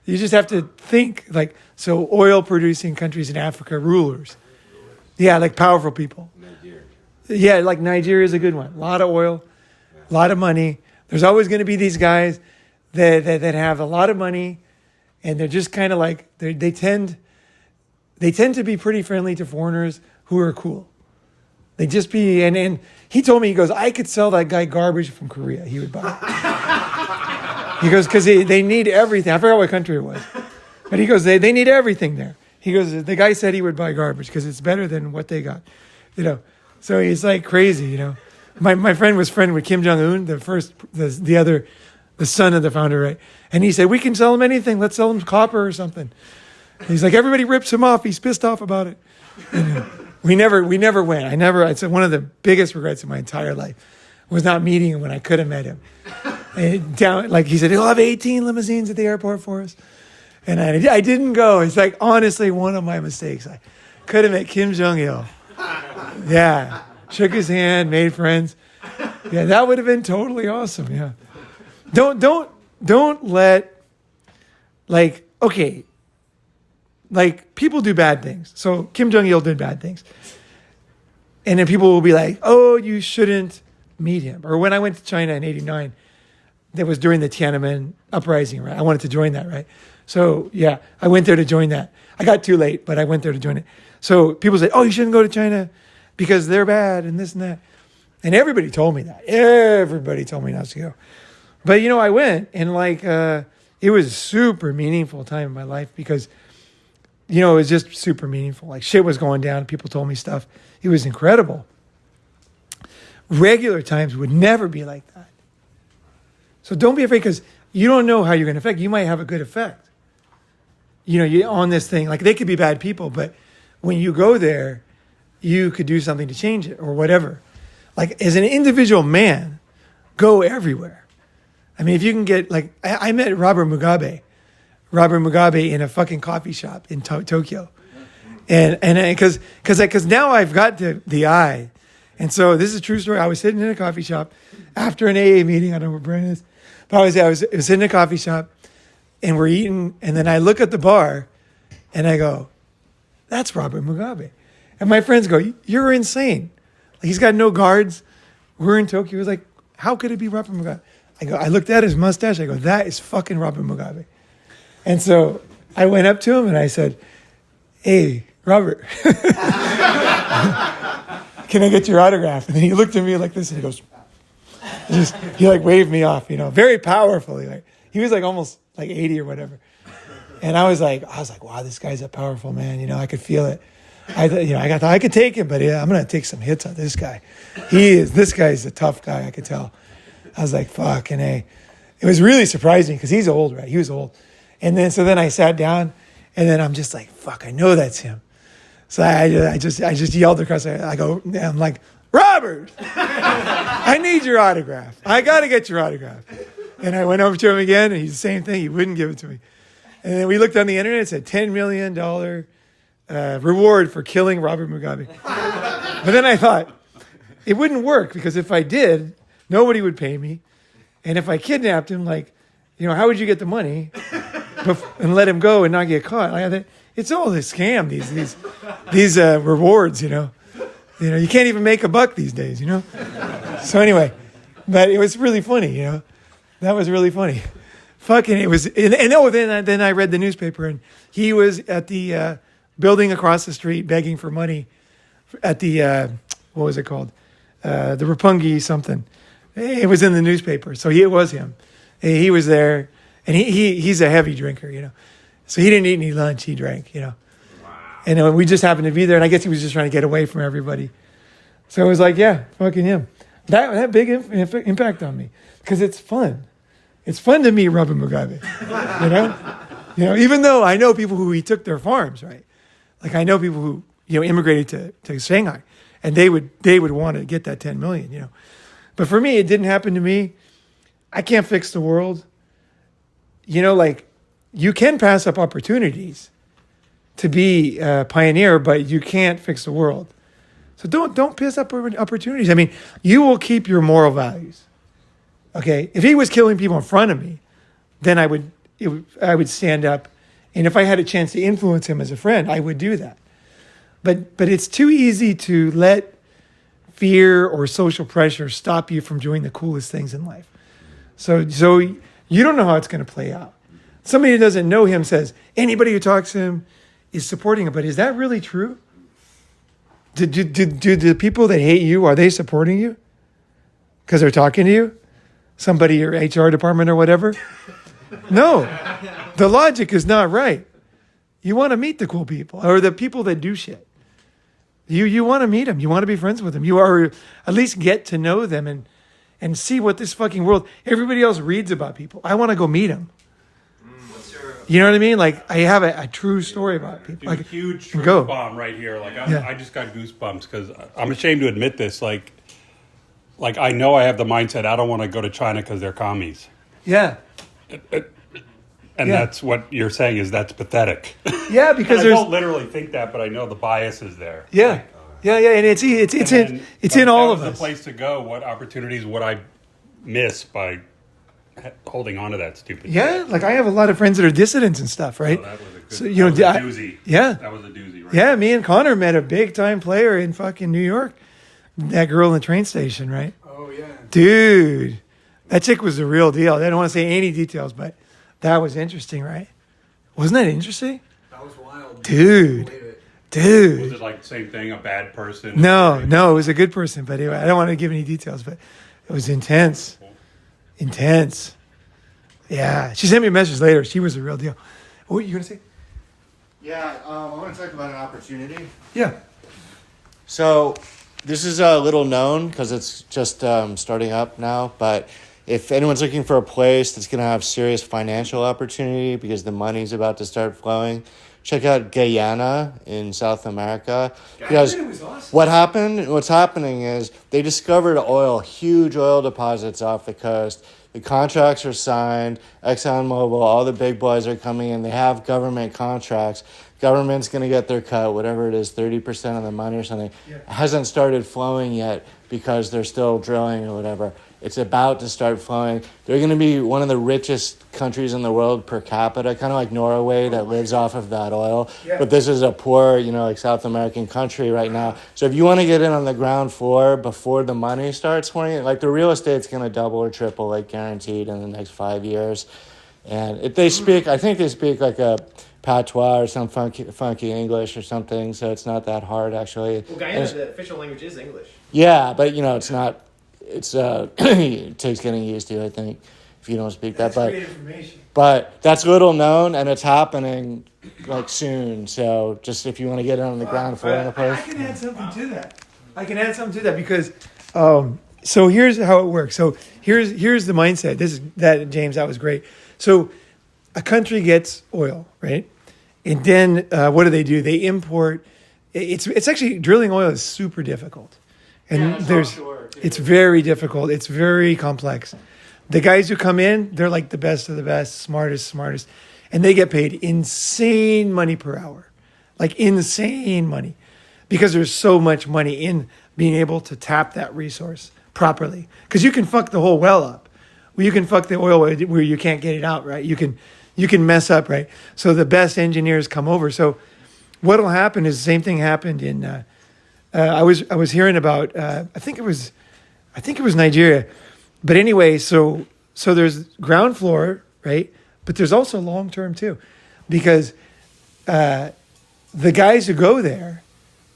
You just have to think, like, so oil-producing countries in Africa, rulers. Yeah, like powerful people. Nigeria. Yeah, like Nigeria is a good one. A lot of oil, a lot of money. There's always going to be these guys that have a lot of money, and they're just kind of like, they tend to be pretty friendly to foreigners who are cool. They just be, and he told me, he goes, I could sell that guy garbage from Korea. He would buy it. He goes, because they need everything. I forgot what country it was. But he goes, they need everything there. He goes, the guy said he would buy garbage because it's better than what they got. You know, so he's like crazy, you know. My friend was friend with Kim Jong-un, the son of the founder, right? And he said, we can sell him anything. Let's sell him copper or something. He's like, everybody rips him off. He's pissed off about it. And we never went. It's one of the biggest regrets in my entire life was not meeting him when I could have met him. And like he said, he'll have 18 limousines at the airport for us. And I didn't go. It's like, honestly, one of my mistakes. I could have met Kim Jong-il. Yeah. Shook his hand, made friends. Yeah, that would have been totally awesome. Yeah. Don't let, like, okay, like, people do bad things. So Kim Jong-il did bad things. And then people will be like, oh, you shouldn't meet him. Or when I went to China in 89, that was during the Tiananmen uprising, right? I wanted to join that, right? So, yeah, I went there to join that. I got too late, but I went there to join it. So people say, oh, you shouldn't go to China because they're bad and this and that. And everybody told me that. Everybody told me not to go. But, you know, I went, and, like, it was a super meaningful time in my life because, you know, it was just super meaningful. Like, shit was going down. People told me stuff. It was incredible. Regular times would never be like that. So don't be afraid, because you don't know how you're going to affect. You might have a good effect. You know, you on this thing. Like, they could be bad people, but when you go there, you could do something to change it or whatever. Like, as an individual man, go everywhere. I mean, if you can get, like, I met Robert Mugabe in a fucking coffee shop in Tokyo. And because now I've got the eye. And so this is a true story. I was sitting in a coffee shop after an AA meeting. I don't know what brand it is. But I was sitting in a coffee shop, and we're eating. And then I look at the bar, and I go, that's Robert Mugabe. And my friends go, you're insane. Like, he's got no guards. We're in Tokyo. He was like, how could it be Robert Mugabe? I looked at his mustache. I go, that is fucking Robert Mugabe. And so I went up to him and I said, hey, Robert, can I get your autograph? And then he looked at me like this and he goes, he like waved me off, you know, very powerfully. Like, he was like almost like 80 or whatever. And I was like, wow, this guy's a powerful man. You know, I could feel it. I thought I could take him, but yeah, I'm going to take some hits on this guy. This guy's a tough guy, I could tell. I was like, fucking A. It was really surprising because he's old, right? He was old. And then I sat down, and then I'm just like, fuck, I know that's him. So I just yelled across. I'm like, Robert, I need your autograph. I got to get your autograph. And I went over to him again, and he's the same thing. He wouldn't give it to me. And then we looked on the internet. It said $10 million reward for killing Robert Mugabe. But then I thought, it wouldn't work, because if I did, nobody would pay me. And if I kidnapped him, like, you know, how would you get the money and let him go and not get caught? It's all a scam, these rewards, you know. You know, you can't even make a buck these days, you know. So anyway, but it was really funny, you know. That was really funny. Fucking, it was, then I read the newspaper, and he was at the building across the street begging for money at the, what was it called? The Roppongi something. It was in the newspaper, so it was him. He was there, and he's a heavy drinker, you know. So he didn't eat any lunch, he drank, you know. Wow. And we just happened to be there, and I guess he was just trying to get away from everybody. So it was like, yeah, fucking him. That big impact on me, because it's fun. It's fun to meet Robert Mugabe, you know. You know, even though I know people who he took their farms, right? Like, I know people who, you know, immigrated to Shanghai, and they would want to get that 10 million, you know. But for me, it didn't happen to me. I can't fix the world. You know, like, you can pass up opportunities to be a pioneer, but you can't fix the world. So don't pass up opportunities. I mean, you will keep your moral values. Okay? If he was killing people in front of me, then I would stand up. And if I had a chance to influence him as a friend, I would do that. But it's too easy to let fear or social pressure stop you from doing the coolest things in life. So you don't know how it's going to play out. Somebody who doesn't know him says anybody who talks to him is supporting him. But is that really true? Do the people that hate you, are they supporting you? Because they're talking to you? Somebody, your HR department or whatever? No. The logic is not right. You want to meet the cool people, or the people that do shit. You want to meet them. You want to be friends with them. You are at least get to know them and see what this fucking world, everybody else reads about people. I want to go meet them. You know what I mean? Like, I have a true story about people. Dude, like, huge truth bomb right here. Like, I just got goosebumps because I'm ashamed to admit this. Like I know I have the mindset, I don't want to go to China because they're commies. Yeah. And Yeah. that's what you're saying is that's pathetic. Yeah, because I there's don't literally think that, but I know the bias is there. yeah, and it's in all of the us. place to go. What opportunities would I miss by holding on to that stupid? Yeah, shit? like I have a lot of friends that are dissidents and stuff, right? So that was a good. So, you know, that was a doozy. yeah. That was a doozy. Right? Yeah, me and Connor met a big time player in fucking New York. That girl in the train station, right? Oh yeah. Dude, that chick was the real deal. I don't want to say any details, but that was interesting, right? Wasn't that interesting? That was wild. Man. Dude. Believe it. Dude. Was it like the same thing? A bad person? No, it was a good person, but anyway, I don't want to give any details, but it was intense. Intense. Yeah. She sent me a message later. She was the real deal. What were you going to say? Yeah, I want to talk about an opportunity. Yeah. So, this is a little known because it's just starting up now. But if anyone's looking for a place that's going to have serious financial opportunity because the money's about to start flowing, check out Guyana in South America. Because what's happening is they discovered huge oil deposits off the coast. The contracts are signed. ExxonMobil, all the big boys are coming in. They have government contracts. Government's going to get their cut, whatever it is, 30% of the money or something. Yeah. It hasn't started flowing yet because they're still drilling or whatever. It's about to start flowing. They're going to be one of the richest countries in the world per capita, kind of like Norway that lives off of that oil. Yeah. But this is a poor, like South American country right now. So if you want to get in on the ground floor before the money starts flowing, like the real estate's going to double or triple, like guaranteed in the next 5 years. And if they speak, I think they speak like a patois or some funky English or something, so it's not that hard actually. Well, Guyana, the official language is English. Yeah, but it's not. It's it takes getting used to, I think, if you don't speak that. But great information. But that's little known, and it's happening like soon. So just if you want to get it on the ground floor in a place, I can add something to that. Because so here's how it works. So here's the mindset. James, that was great. So a country gets oil, right? And then what do? They import. It's actually drilling oil is super difficult, and it's very difficult. It's very complex. The guys who come in, they're like the best of the best, smartest, and they get paid insane money per hour, like insane money, because there's so much money in being able to tap that resource properly. Because you can fuck the whole well up. Well, you can fuck the oil where you can't get it out, right? You can mess up, right? So the best engineers come over. So what'll happen is the same thing happened in. I was hearing about. I think it was Nigeria, but anyway. So there's ground floor, right? But there's also long term too, because the guys who go there,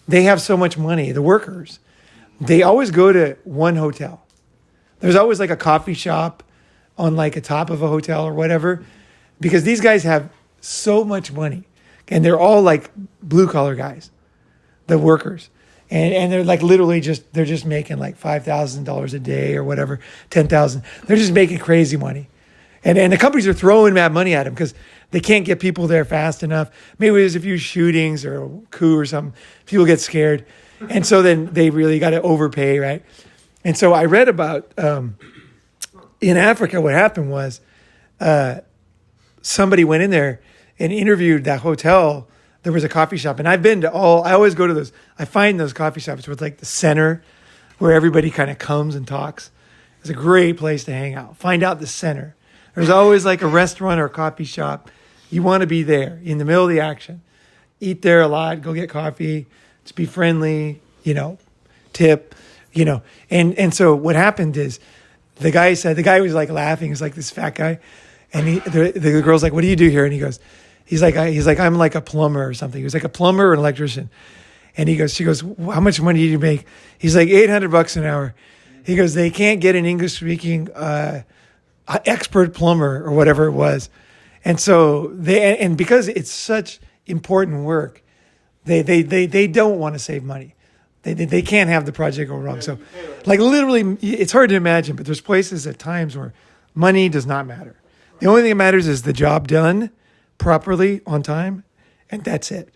they have so much money. The workers, they always go to one hotel. There's always like a coffee shop on like a top of a hotel or whatever, because these guys have so much money, and they're all like blue collar guys, the workers, and they're like literally they're just making like $5,000 a day or whatever, 10,000. They're just making crazy money, and the companies are throwing mad money at them because they can't get people there fast enough. Maybe there's a few shootings or a coup or something. People get scared, and so then they really got to overpay, right? And so I read about in Africa, what happened was somebody went in there and interviewed that hotel. There was a coffee shop, and I've been to I always go to those. I find those coffee shops with like the center where everybody kind of comes and talks. It's a great place to hang out. Find out the center. There's always like a restaurant or a coffee shop. You want to be there in the middle of the action. Eat there a lot. Go get coffee. Just be friendly, tip, And so what happened is the guy was like laughing. He's like this fat guy. And the girl's like, "What do you do here?" And he goes, he's like, "I'm like a plumber or something." He was like a plumber or an electrician. And she goes, "How much money do you make?" He's like, $800 an hour. He goes, "They can't get an English speaking expert plumber or whatever it was." And so and because it's such important work, they don't want to save money. They can't have the project go wrong. So like literally, it's hard to imagine, but there's places at times where money does not matter. The only thing that matters is the job done properly on time, and that's it.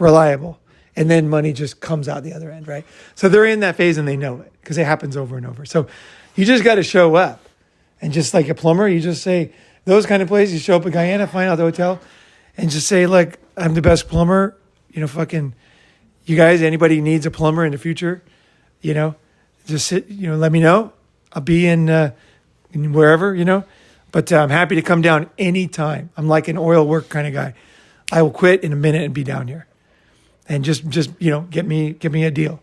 Reliable. And then money just comes out the other end, right? So they're in that phase and they know it because it happens over and over. So you just got to show up. And just like a plumber, you just say, those kind of places. You show up in Guyana, find out the hotel, and just say, look, I'm the best plumber. Fucking, you guys, anybody needs a plumber in the future, just sit, let me know. I'll be in wherever, but I'm happy to come down anytime. I'm like an oil work kind of guy. I will quit in a minute and be down here, and just get me a deal,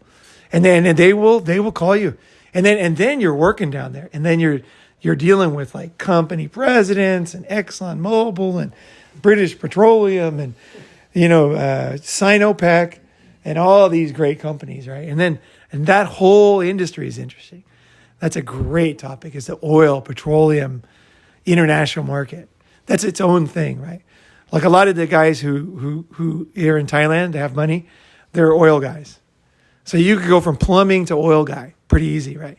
and they will call you, and then you're working down there, and then you're dealing with like company presidents and ExxonMobil and British Petroleum and Sinopec and all these great companies, right? And that whole industry is interesting. That's a great topic. Is the oil, petroleum, international market. That's its own thing, right? Like a lot of the guys who here in Thailand have money, they're oil guys. So you could go from plumbing to oil guy pretty easy, right?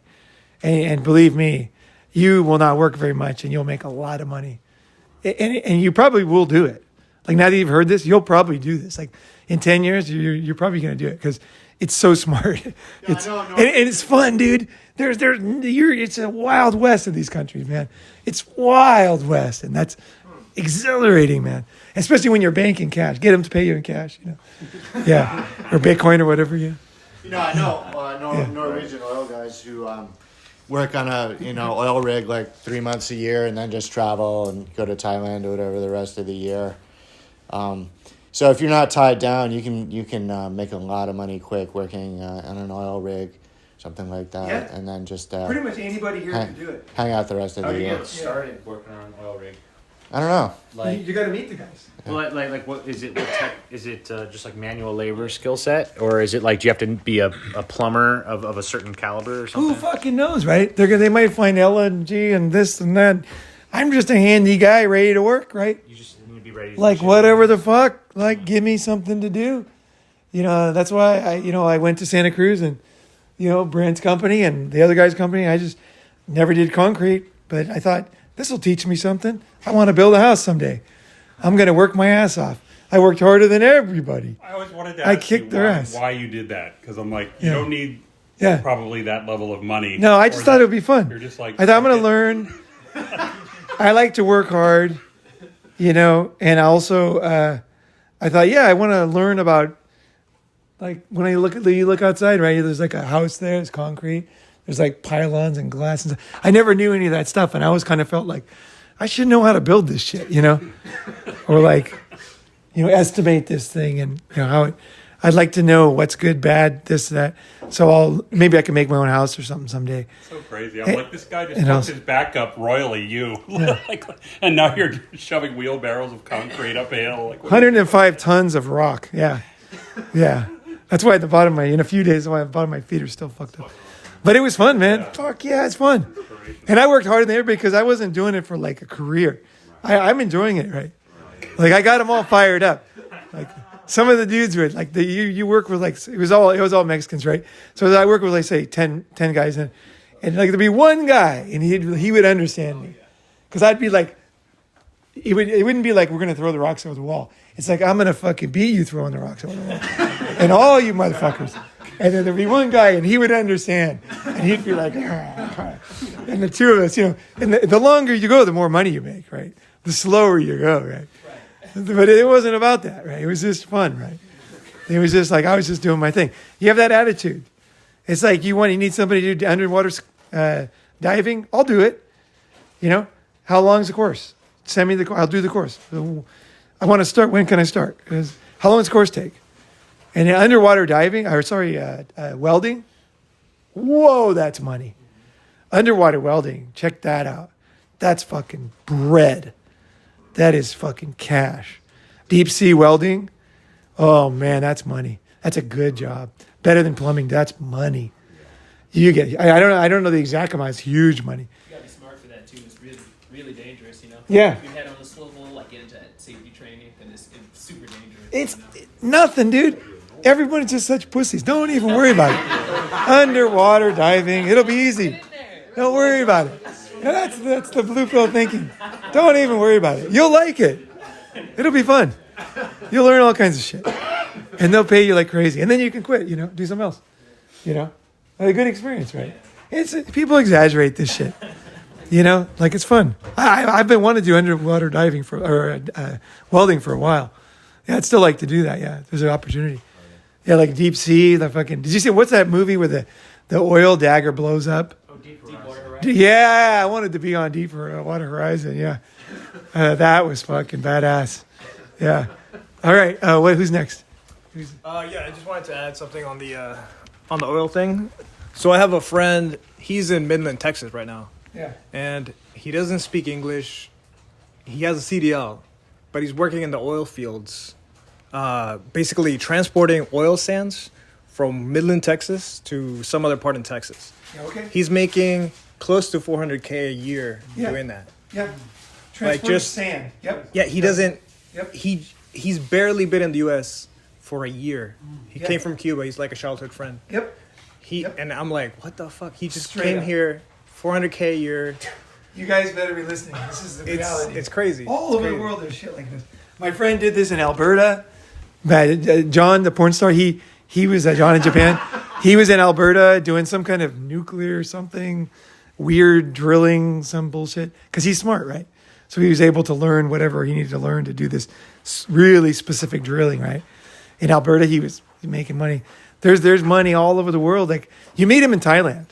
And believe me, you will not work very much and you'll make a lot of money. And you probably will do it. Like now that you've heard this, you'll probably do this. Like in 10 years, you're probably going to do it because it's so smart. And it's fun, dude. It's a wild west of these countries, man. It's wild west, and that's exhilarating, man. Especially when you're banking cash. Get them to pay you in cash, Yeah, or Bitcoin or whatever, yeah. I know Norwegian oil guys who work on a oil rig like 3 months a year and then just travel and go to Thailand or whatever the rest of the year. So if you're not tied down, you can make a lot of money quick working on an oil rig, something like that, Yeah. and then just Pretty much anybody here can do it. hang out the rest of How the do you year. get started working on an oil rig? I don't know. Like, You got to meet the guys. well, like what is it? Is it just like manual labor skill set, or is it like do you have to be a plumber of a certain caliber or something? Who fucking knows, right? They might find LNG and this and that. I'm just a handy guy ready to work, right? You just need to be ready. To Like whatever the fuck, like give me something to do. That's why I went to Santa Cruz and Brent's company and the other guy's company. I just never did concrete, but I thought this will teach me something. I want to build a house someday. I'm going to work my ass off. I worked harder than everybody. I always wanted to I ask you kicked their ass. why you did that, because I'm like, you Yeah. don't need Yeah. probably that level of money. No, I just Or thought that- it would be fun. You're just like, I thought I'm going to learn. I like to work hard, and also I thought, I want to learn about, like when you look outside, right? There's like a house there, it's concrete. There's like pylons and glass and stuff. I never knew any of that stuff, and I always kind of felt like I should know how to build this shit, or like, estimate this thing and how it. I'd like to know what's good, bad, this, that. So maybe I can make my own house or something someday. so crazy. I'm like, this guy just and fucked also- his back up royally, and now you're shoving wheelbarrows of concrete up a hill. Like, what- 105 tons of rock. Yeah. That's why at the bottom in a few days, the bottom of my feet are still fucked up. But it was fun, man. Fuck yeah, it's fun. And I worked hard there because I wasn't doing it for like a career. I'm enjoying it, right? Like I got them all fired up. Like some of the dudes were like you work with like it was all Mexicans, right? So I work with like say 10 guys and like there'd be one guy and he would understand me. Cuz I'd be like it wouldn't be like we're going to throw the rocks over the wall. It's like I'm going to fucking beat you throwing the rocks over the wall. And all you motherfuckers. And then there'd be one guy, and he would understand, and he'd be like, and the two of us, and the longer you go, the more money you make, right? The slower you go, right? But it wasn't about that, right? It was just fun, right? It was just like I was just doing my thing. You have that attitude. It's like you need somebody to do underwater diving. I'll do it. How long is the course? Send me I'll do the course. I want to start. When can I start? How long does the course take? And in underwater diving, welding, whoa, that's money. Underwater welding, check that out. That's fucking bread. That is fucking cash. Deep sea welding, oh man, that's money. That's a good job. Better than plumbing, that's money. You get, I don't know the exact amount, it's huge money. You gotta be smart for that too. It's really, really dangerous, Yeah. If you head on the swivel, like get into that safety training, then it's super dangerous. It's nothing, dude. Everybody's just such pussies. Don't even worry about it. Underwater diving, it'll be easy. Don't worry about it. Now that's the blue pill thinking. Don't even worry about it. You'll like it. It'll be fun. You'll learn all kinds of shit. And they'll pay you like crazy. And then you can quit, do something else. A good experience, right? People exaggerate this shit. You know, like it's fun. I've been wanting to do underwater diving welding for a while. Yeah, I'd still like to do that. Yeah, there's an opportunity. Yeah, like deep sea. The fucking. Did you see what's that movie where the oil dagger blows up? Oh, Deepwater Horizon. Yeah, I wanted to be on Deeper Water Horizon. Yeah, that was fucking badass. Yeah. All right. Who's next? Yeah, I just wanted to add something on the oil thing. So I have a friend. He's in Midland, Texas, right now. Yeah. And he doesn't speak English. He has a CDL, but he's working in the oil fields, basically transporting oil sands from Midland, Texas to some other part in Texas. Yeah, okay. He's making close to $400K a year doing that. Yeah. Like just sand. Yep. Yeah, he doesn't. Yep. He's barely been in the U.S. for a year. He Yeah. came from Cuba. He's like a childhood friend. Yep. And I'm like, what the fuck? He just Straight came up. here, $400K a year. You guys better be listening. This is the reality. It's crazy. All over the world, there's shit like this. My friend did this in Alberta. John, the porn star, he was John in Japan. He was in Alberta doing some kind of nuclear something, weird drilling, some bullshit. Because he's smart, right? So he was able to learn whatever he needed to learn to do this really specific drilling, right? In Alberta, he was making money. There's money all over the world. Like you meet him in Thailand.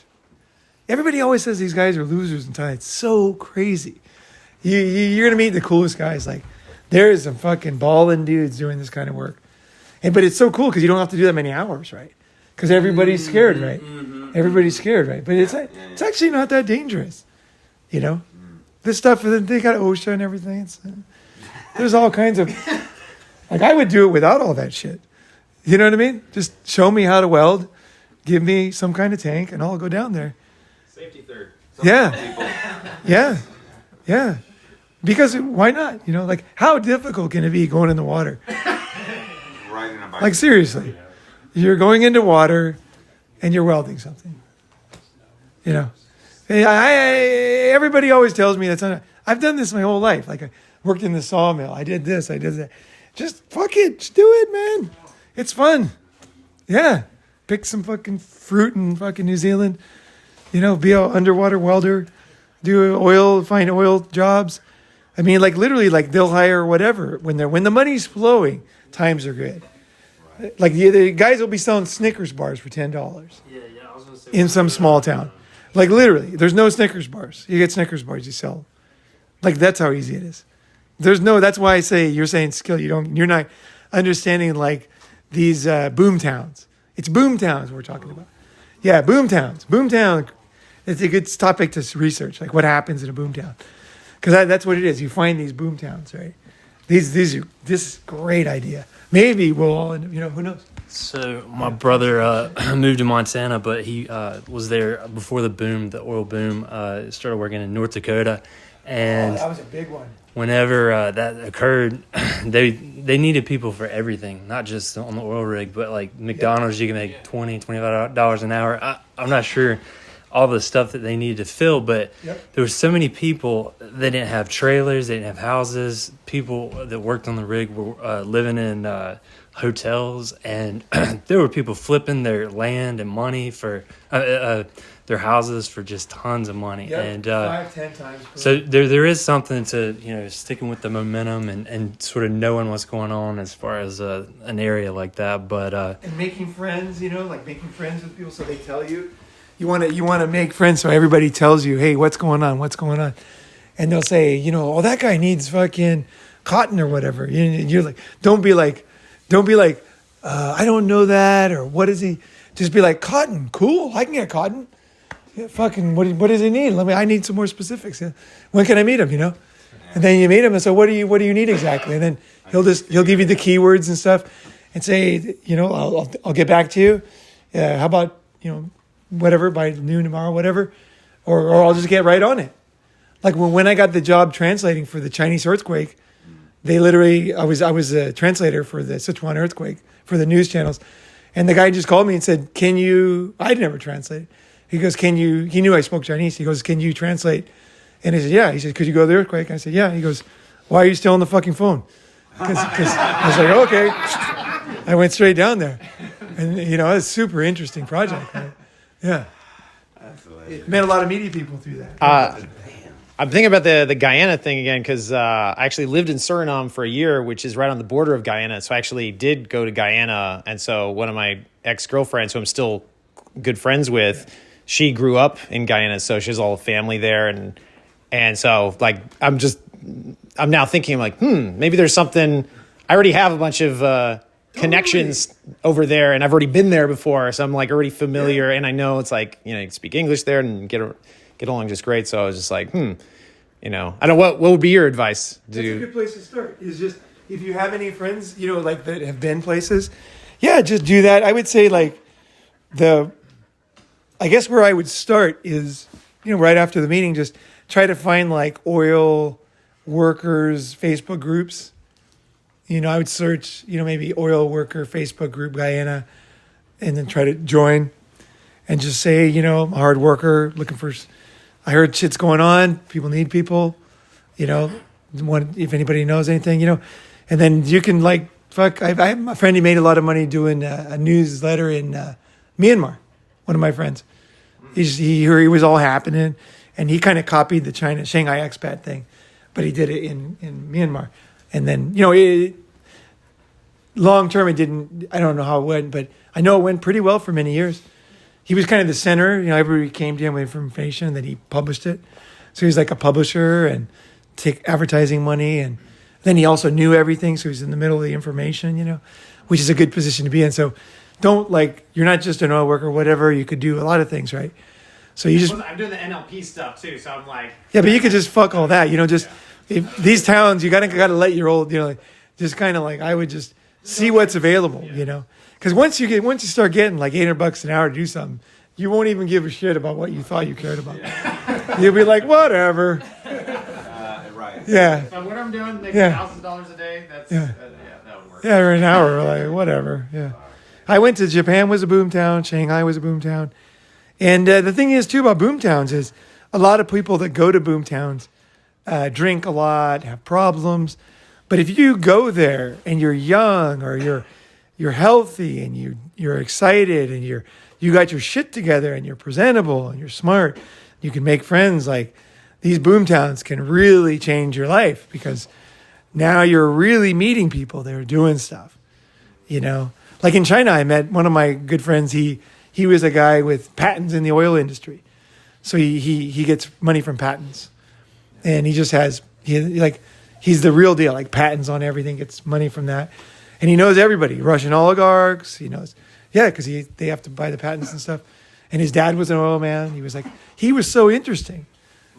Everybody always says these guys are losers in Thailand. It's so crazy. You're gonna meet the coolest guys. Like there's some fucking balling dudes doing this kind of work. But it's so cool because you don't have to do that many hours, right? Because everybody's scared, right? Everybody's scared, right? But it's actually not that dangerous, you know. This stuff, they got OSHA and everything. There's all kinds of, like I would do it without all that shit. You know what I mean? Just show me how to weld, give me some kind of tank, and I'll go down there. Safety third. Yeah. Because why not? You know, like how difficult can it be going in the water? Riding a bike. Like seriously, you're going into water and you're welding something. You know, everybody always tells me I've done this my whole life. Like I worked in the sawmill. I did this. I did that. Just fuck it. Just do it, man. It's fun. Yeah. Pick some fucking fruit in fucking New Zealand. You know, be an underwater welder. Find oil jobs. I mean, like literally, like they'll hire whatever when the money's flowing. Times are good. Like the guys will be selling Snickers bars for $10 Yeah, I was gonna say in some small town. Like literally, there's no Snickers bars. You get Snickers bars, you sell them. Like that's how easy it is. That's why I say you're saying skill. You're not understanding like these boom towns. It's boom towns we're talking about. Yeah, boom towns. Boomtown. It's a good topic to research, like what happens in a boomtown. Because that's what it is. You find these boom towns, right? This is a great idea. Maybe we'll all, who knows? So my brother moved to Montana, but he was there before the oil boom. Started working in North Dakota, and that was a big one. Whenever that occurred, they needed people for everything, not just on the oil rig, but like McDonald's, you can make $25 an hour. I'm not sure all the stuff that they needed to fill, but there were so many people. They didn't have trailers, they didn't have houses. People that worked on the rig were living in hotels, and there were people flipping their land and money for their houses for just tons of money. And 5-10 times. so there is something to sticking with the momentum and sort of knowing what's going on as far as an area like that. But and making friends, like making friends with people, so they tell you. You want to make friends, so everybody tells you, hey, what's going on? And they'll say, oh, that guy needs fucking cotton or whatever. You're like, don't be like, I don't know that, or what is he? Just be like, cotton, cool, I can get cotton. Yeah, fucking, what does he need? I need some more specifics. Yeah. When can I meet him? And then you meet him and say, what do you need exactly? And then he'll give you the keywords and stuff, and say, I'll get back to you. How about whatever by noon tomorrow, whatever, or I'll just get right on it. Like when I got the job translating for the Chinese earthquake, they literally I was a translator for the Sichuan earthquake for the news channels, and the guy just called me and said, "Can you?" I'd never translated. He goes, "Can you?" He knew I spoke Chinese. He goes, "Can you translate?" And he said, "Yeah." He said, "Could you go to the earthquake?" I said, "Yeah." He goes, "Why are you still on the fucking phone?" Because I was like, "Okay." I went straight down there, and it was a super interesting project. Right? Yeah. Met a lot of media people through that. I'm thinking about the Guyana thing again because I actually lived in Suriname for a year, which is right on the border of Guyana. So I actually did go to Guyana, and so one of my ex-girlfriends, who I'm still good friends with, she grew up in Guyana, so she has all the family there, and so like I'm now thinking like, maybe there's something. I already have a bunch of connections over there, and I've already been there before, so I'm like already familiar, and I know it's like you can speak English there and get along just great. So I was just like, I don't know what would be your advice? That's a good place to start. Is just if you have any friends, like that have been places, just do that. I would say like I guess where I would start is, right after the meeting, just try to find like oil workers Facebook groups. I would search, maybe oil worker Facebook group Guyana, and then try to join and just say, I'm a hard worker looking for, I heard shit's going on. People need people, if anybody knows anything, and then you can like, I have a friend, he made a lot of money doing a newsletter in Myanmar, one of my friends. He was all happening, and he kind of copied the Shanghai Expat thing, but he did it in Myanmar. And then, long term, it didn't, I don't know how it went, but I know it went pretty well for many years. He was kind of the center, everybody came to him with information, and then he published it. So he was like a publisher and take advertising money. And then he also knew everything. So he was in the middle of the information, which is a good position to be in. So don't you're not just an oil worker, whatever. You could do a lot of things, right? So you just. I'm doing the NLP stuff too. So I'm like. Yeah, but you could just fuck all that, if these towns, you gotta let your old, just kind of like, I would just see what's available, because once you start getting like $800 an hour to do something, you won't even give a shit about what you thought you cared about. You'll be like, whatever. Right. Yeah. So what I'm doing, making $1,000 a day. That's that would work. Yeah, or an hour, like whatever. Yeah. I went to Japan, was a boom town. Shanghai was a boom town. And the thing is too about boom towns is a lot of people that go to boom towns drink a lot, have problems. But if you go there and you're young or you're healthy and you're excited and you got your shit together and you're presentable and you're smart, you can make friends. Like these boom towns can really change your life because now you're really meeting people that are doing stuff. Like in China, I met one of my good friends. He was a guy with patents in the oil industry, so he gets money from patents. And he just has, he's the real deal, like patents on everything, gets money from that. And he knows everybody, Russian oligarchs, he knows, because they have to buy the patents and stuff. And his dad was an oil man. He was so interesting.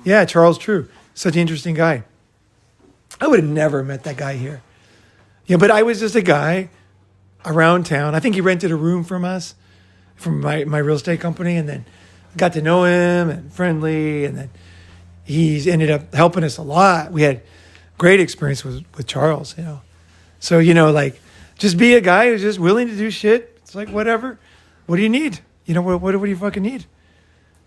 Yeah, Charles True, such an interesting guy. I would have never met that guy here. But I was just a guy around town. I think he rented a room from us, from my real estate company, and then got to know him and friendly, and then he's ended up helping us a lot. We had great experience with Charles, So, like, just be a guy who's just willing to do shit. It's like, whatever. What do you need? What do you fucking need?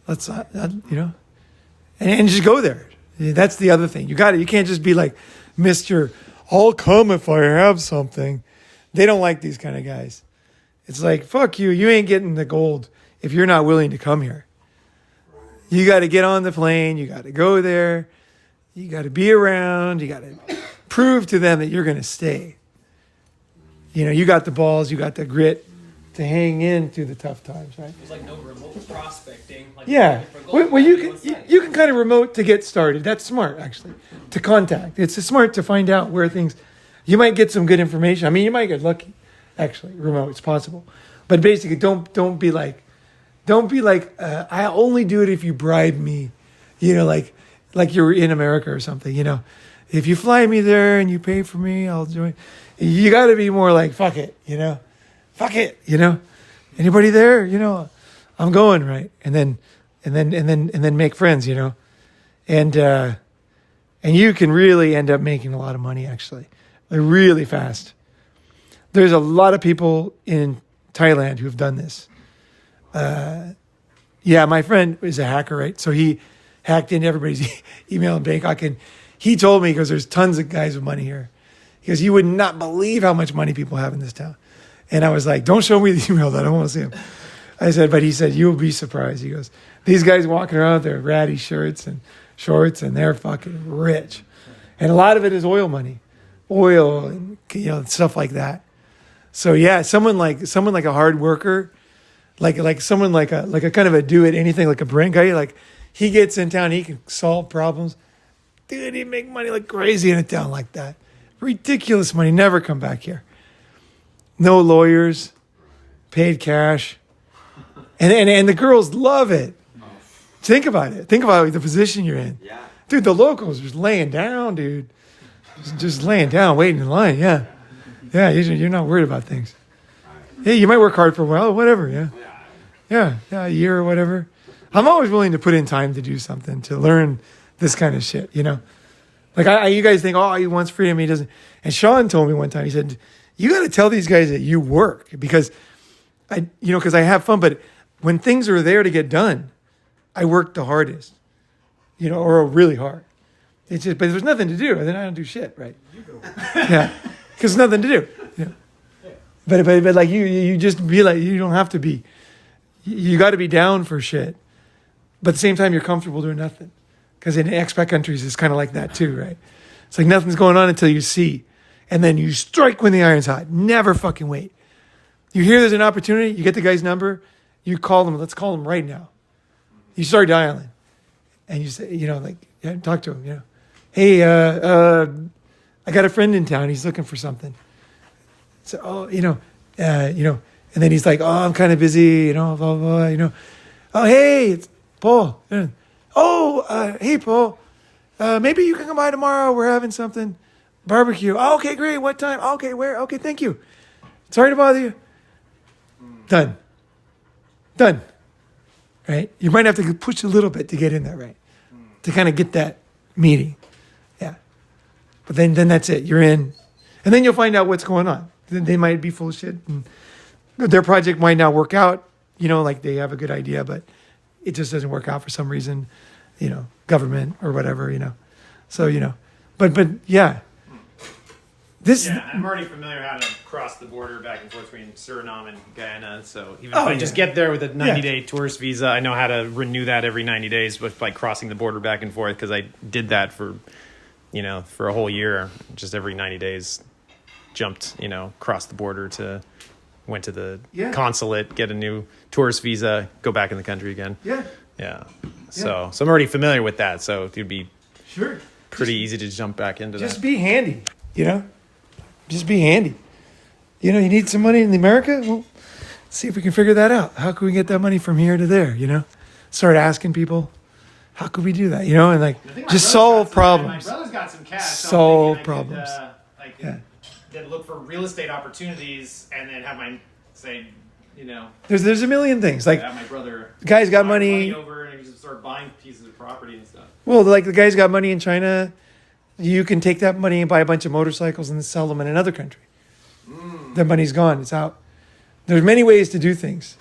Let's, and just go there. That's the other thing. You can't just be like, Mr. I'll come if I have something. They don't like these kind of guys. It's like, fuck you. You ain't getting the gold if you're not willing to come here. You got to get on the plane. You got to go there. You got to be around. You got to prove to them that you're going to stay. You got the balls. You got the grit to hang in through the tough times, right? There's like no remote prospecting. Like Yeah. Well, you can kind of remote to get started. That's smart, actually, to contact. It's smart to find out where things. You might get some good information. I mean, you might get lucky. Actually, remote. It's possible, but basically, don't be like. I only do it if you bribe me, like you're in America or something. If you fly me there and you pay for me, I'll join. You got to be more like fuck it, fuck it, Anybody there, I'm going, right, and then make friends, and you can really end up making a lot of money actually, really fast. There's a lot of people in Thailand who've done this. My friend is a hacker, right? So he hacked into everybody's email in Bangkok, and he told me, because there's tons of guys with money here. He goes, you would not believe how much money people have in this town. And I was like, don't show me the email, I don't want to see them. I said, but he said, you'll be surprised. He goes, these guys walking around with their ratty shirts and shorts, and they're fucking rich. And a lot of it is oil money, oil and stuff like that. So yeah, someone like a hard worker, like someone like a kind of a do it anything, like a Brent guy, like he gets in town, he can solve problems. Dude, he make money like crazy in a town like that. Ridiculous money. Never come back here. No lawyers, paid cash, and the girls love it. Think about it. Think about the position you're in. Yeah. Dude, the locals just laying down, dude. Just laying down, waiting in line. Yeah. Yeah, you're not worried about things. Hey, you might work hard for a while, whatever, yeah. Yeah, a year or whatever. I'm always willing to put in time to do something, to learn this kind of shit, Like, you guys think, oh, he wants freedom, he doesn't. And Sean told me one time, he said, you got to tell these guys that you work because because I have fun, but when things are there to get done, I work the hardest, or really hard. It's just, but there's nothing to do, then I don't do shit, right? Yeah, because there's nothing to do. Yeah. But like you just be like, you don't have to be. You got to be down for shit, but at the same time you're comfortable doing nothing. Because in expat countries it's kind of like that too, right? It's like nothing's going on until you see, and then you strike when the iron's hot. Never fucking wait. You hear there's an opportunity, you get the guy's number, you call them. Let's call them right now. You start dialing, and you say, talk to him. Hey, I got a friend in town. He's looking for something. So, and then he's like, oh, I'm kind of busy, blah, blah, blah, Oh, hey, it's Paul. Oh, hey, Paul. Maybe you can come by tomorrow. We're having something. Barbecue. Oh, okay, great. What time? Okay, where? Okay, thank you. Sorry to bother you. Done. Right? You might have to push a little bit to get in there, right? To kind of get that meeting. Yeah. But then that's it. You're in. And then you'll find out what's going on. They might be full of shit. And their project might not work out. Like they have a good idea, but it just doesn't work out for some reason. Government or whatever, So, but yeah. I'm already familiar how to cross the border back and forth between Suriname and Guyana. So even if I just get there with a 90-day tourist visa, I know how to renew that every 90 days with like crossing the border back and forth because I did that for a whole year. Just every 90 days, jumped, crossed the border went to the consulate, get a new tourist visa, go back in the country again. Yeah. So I'm already familiar with that. So it would be pretty easy to jump back into that. Just be handy, Just be handy. You need some money in America? Well, see if we can figure that out. How can we get that money from here to there, Start asking people, how could we do that, and like just solve problems. My brother's got some cash. Solve problems. Then look for real estate opportunities and then have my say, There's a million things. Like my brother the guy's got money over and he just start buying pieces of property and stuff. Well, like the guy's got money in China. You can take that money and buy a bunch of motorcycles and then sell them in another country. That money's gone. It's out. There's many ways to do things.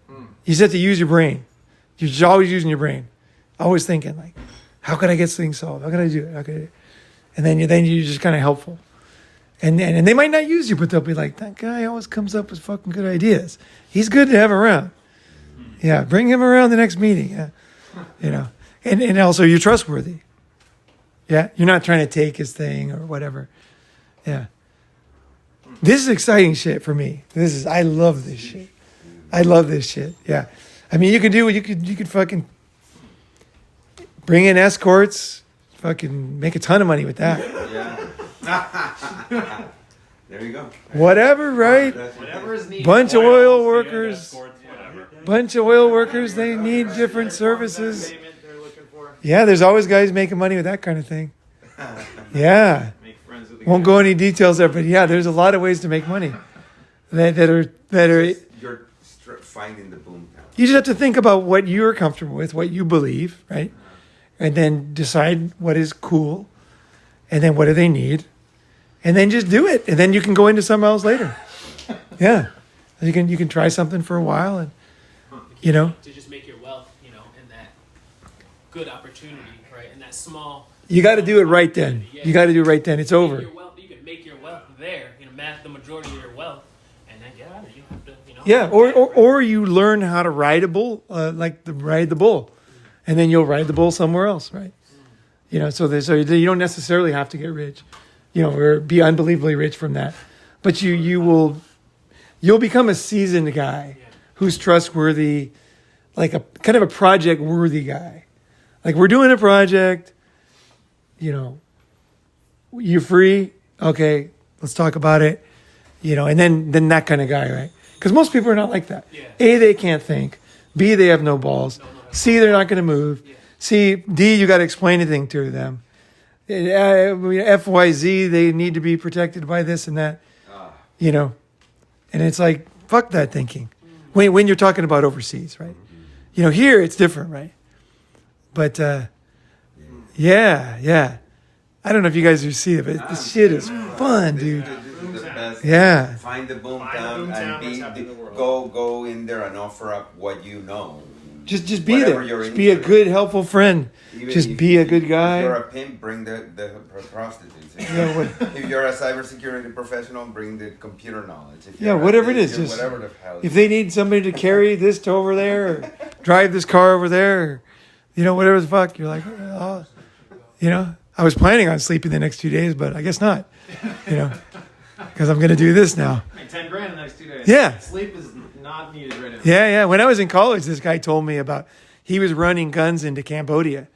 You just have to use your brain. You're always using your brain. Always thinking like, how can I get things solved? How can I do it? How can I do it? And then you're just kind of helpful. And they might not use you, but they'll be like, that guy always comes up with fucking good ideas. He's good to have around. Yeah, bring him around the next meeting. Yeah, and also you're trustworthy. Yeah, you're not trying to take his thing or whatever. Yeah, this is exciting shit for me. I love this shit. I love this shit. Yeah, I mean, you could fucking bring in escorts, fucking make a ton of money with that. Yeah. There you go. Whatever, right? Whatever is needed. Bunch of oil workers. Bunch of oil workers. They need different services. Yeah, there's always guys making money with that kind of thing. Yeah. Won't go any details there, but yeah, there's a lot of ways to make money. That are. You're finding the boom. You just have to think about what you're comfortable with, what you believe, right? And then decide what is cool, and then what do they need, and then just do it, and then you can go into something else later. Yeah, you can try something for a while, and to just make your wealth, in that good opportunity, right? In that small. You got to do it right then. You got to do it right then. It's over. You can make your wealth there. Math the majority of your wealth, and then get out of it. You don't have to. Yeah, or you learn how to ride a bull, ride the bull, and then you'll ride the bull somewhere else, right? You know, so you don't necessarily have to get rich, you know, or be unbelievably rich from that. But you'll become a seasoned guy who's trustworthy, like a kind of a project worthy guy. Like, we're doing a project, you know, you free? Okay, let's talk about it. You know, and then that kind of guy, right? Because most people are not like that. Yeah. A, they can't think. B, they have no balls. C, they're not going to move. Yeah. C, D, you got to explain anything to them. F, Y, Z, they need to be protected by this and that. You know, and it's like, fuck that thinking. When you're talking about overseas, right? You know, here it's different, right? But yeah. I don't know if you guys see it, but this shit is fun, dude. Yeah. Find the boom town and go in there and offer up what you know. Just be there. Just be a good, helpful friend. Just be a good guy. If you're a pimp, bring the prostitutes. If you're a cybersecurity professional, bring the computer knowledge. Whatever it is. Just whatever the hell. If they need somebody to carry this to over there, or drive this car over there, or, you know, whatever the fuck, you're like, oh, you know, I was planning on sleeping the next 2 days, but I guess not, you know, because I'm going to do this now. $10,000 the next 2 days. Yeah. Sleep is not needed right now. Yeah. When I was in college, this guy told me about, he was running guns into Cambodia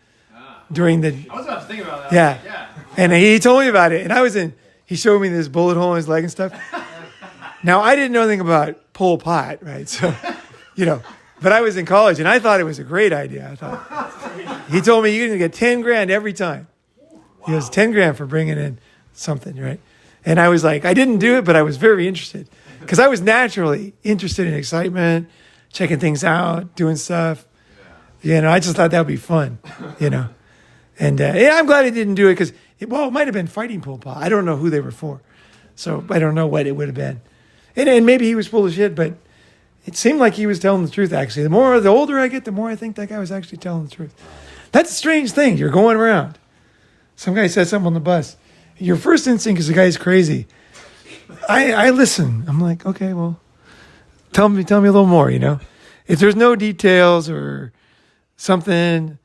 during the... I was about to think about that. Yeah. And he told me about it. And he showed me this bullet hole in his leg and stuff. Now, I didn't know anything about Pol Pot, right? So, you know, but I was in college and I thought it was a great idea. He told me you're going to get $10,000 every time. He goes, $10,000 for bringing in something, right? And I was like, I didn't do it, but I was very interested because I was naturally interested in excitement, checking things out, doing stuff. You know, I just thought that would be fun, you know. And I'm glad I didn't do it because, it might have been fighting Pol Pot. I don't know who they were for. So I don't know what it would have been. And maybe he was full of shit, but it seemed like he was telling the truth, actually. The older I get, the more I think that guy was actually telling the truth. That's a strange thing. You're going around. Some guy said something on the bus. Your first instinct is the guy's crazy. I listen. I'm like, okay, well, tell me a little more, you know. If there's no details or something,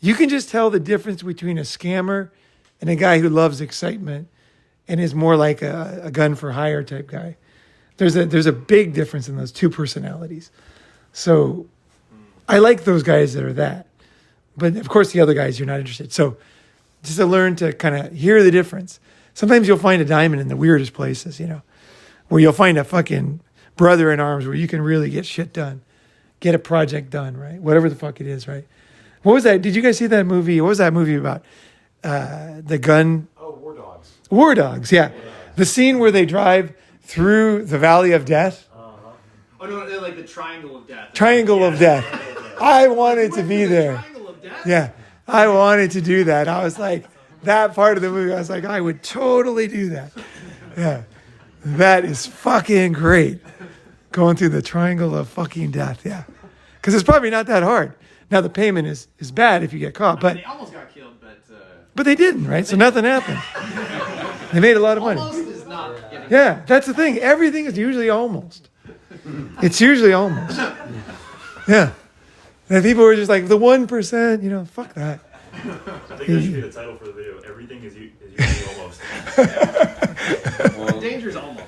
you can just tell the difference between a scammer and a guy who loves excitement and is more like a gun for hire type guy. There's a big difference in those two personalities. So I like those guys that are that. But of course, the other guys, you're not interested. So just to learn to kind of hear the difference. Sometimes you'll find a diamond in the weirdest places, you know, where you'll find a fucking brother in arms where you can really get shit done, get a project done, right? Whatever the fuck it is, right? What was that? Did you guys see that movie? What was that movie about? The gun? Oh, War Dogs. War Dogs, yeah. The scene where they drive through the Valley of Death. Oh no, they're like the Triangle of Death. Triangle of Death. I wanted to be there. Triangle of Death? Yeah, I wanted to do that. I was like, that part of the movie, I was like, I would totally do that. Yeah, that is fucking great. Going through the Triangle of fucking Death, yeah. Because it's probably not that hard. Now, the payment is bad if you get caught, but They almost got killed, but they didn't, right? So nothing happened. They made a lot of money. almost is not getting Yeah, that's the thing. Everything is usually almost. It's usually almost. Yeah. And people were just like, the 1%, you know, fuck that. I think that should be the title for the video. Everything is usually almost. Danger's almost.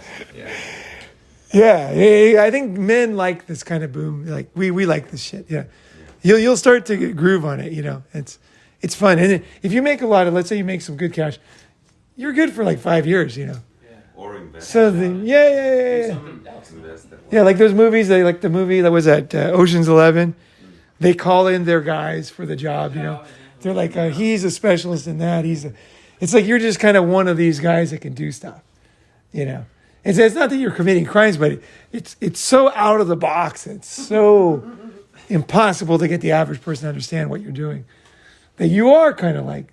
Yeah, I think men like this kind of boom. Like we like this shit. Yeah, you'll start to get groove on it. You know, it's fun. And if you make a lot of, let's say you make some good cash, you're good for like 5 years. You know. Or invest. So yeah. Yeah, like those movies. They like the movie that was at Ocean's 11. They call in their guys for the job. You know, they're like, he's a specialist in that. It's like you're just kind of one of these guys that can do stuff. You know. It's not that you're committing crimes, but it's so out of the box. It's so impossible to get the average person to understand what you're doing that you are kind of like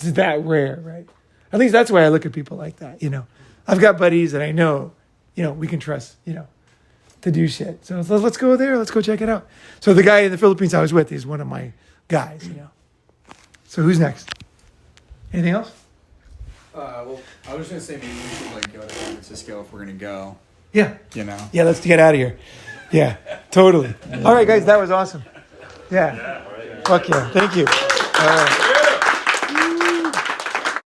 that rare, right? At least that's why I look at people like that. You know, I've got buddies that I know, you know, we can trust, you know, to do shit. So let's go there. Let's go check it out. So the guy in the Philippines I was with is one of my guys. You know. So who's next? Anything else? Well, I was just gonna say maybe we should like go to San Francisco if we're gonna go. Yeah. You know. Yeah, let's get out of here. Yeah, totally. All right, guys, that was awesome. Yeah. Fuck yeah. Thank you. All right.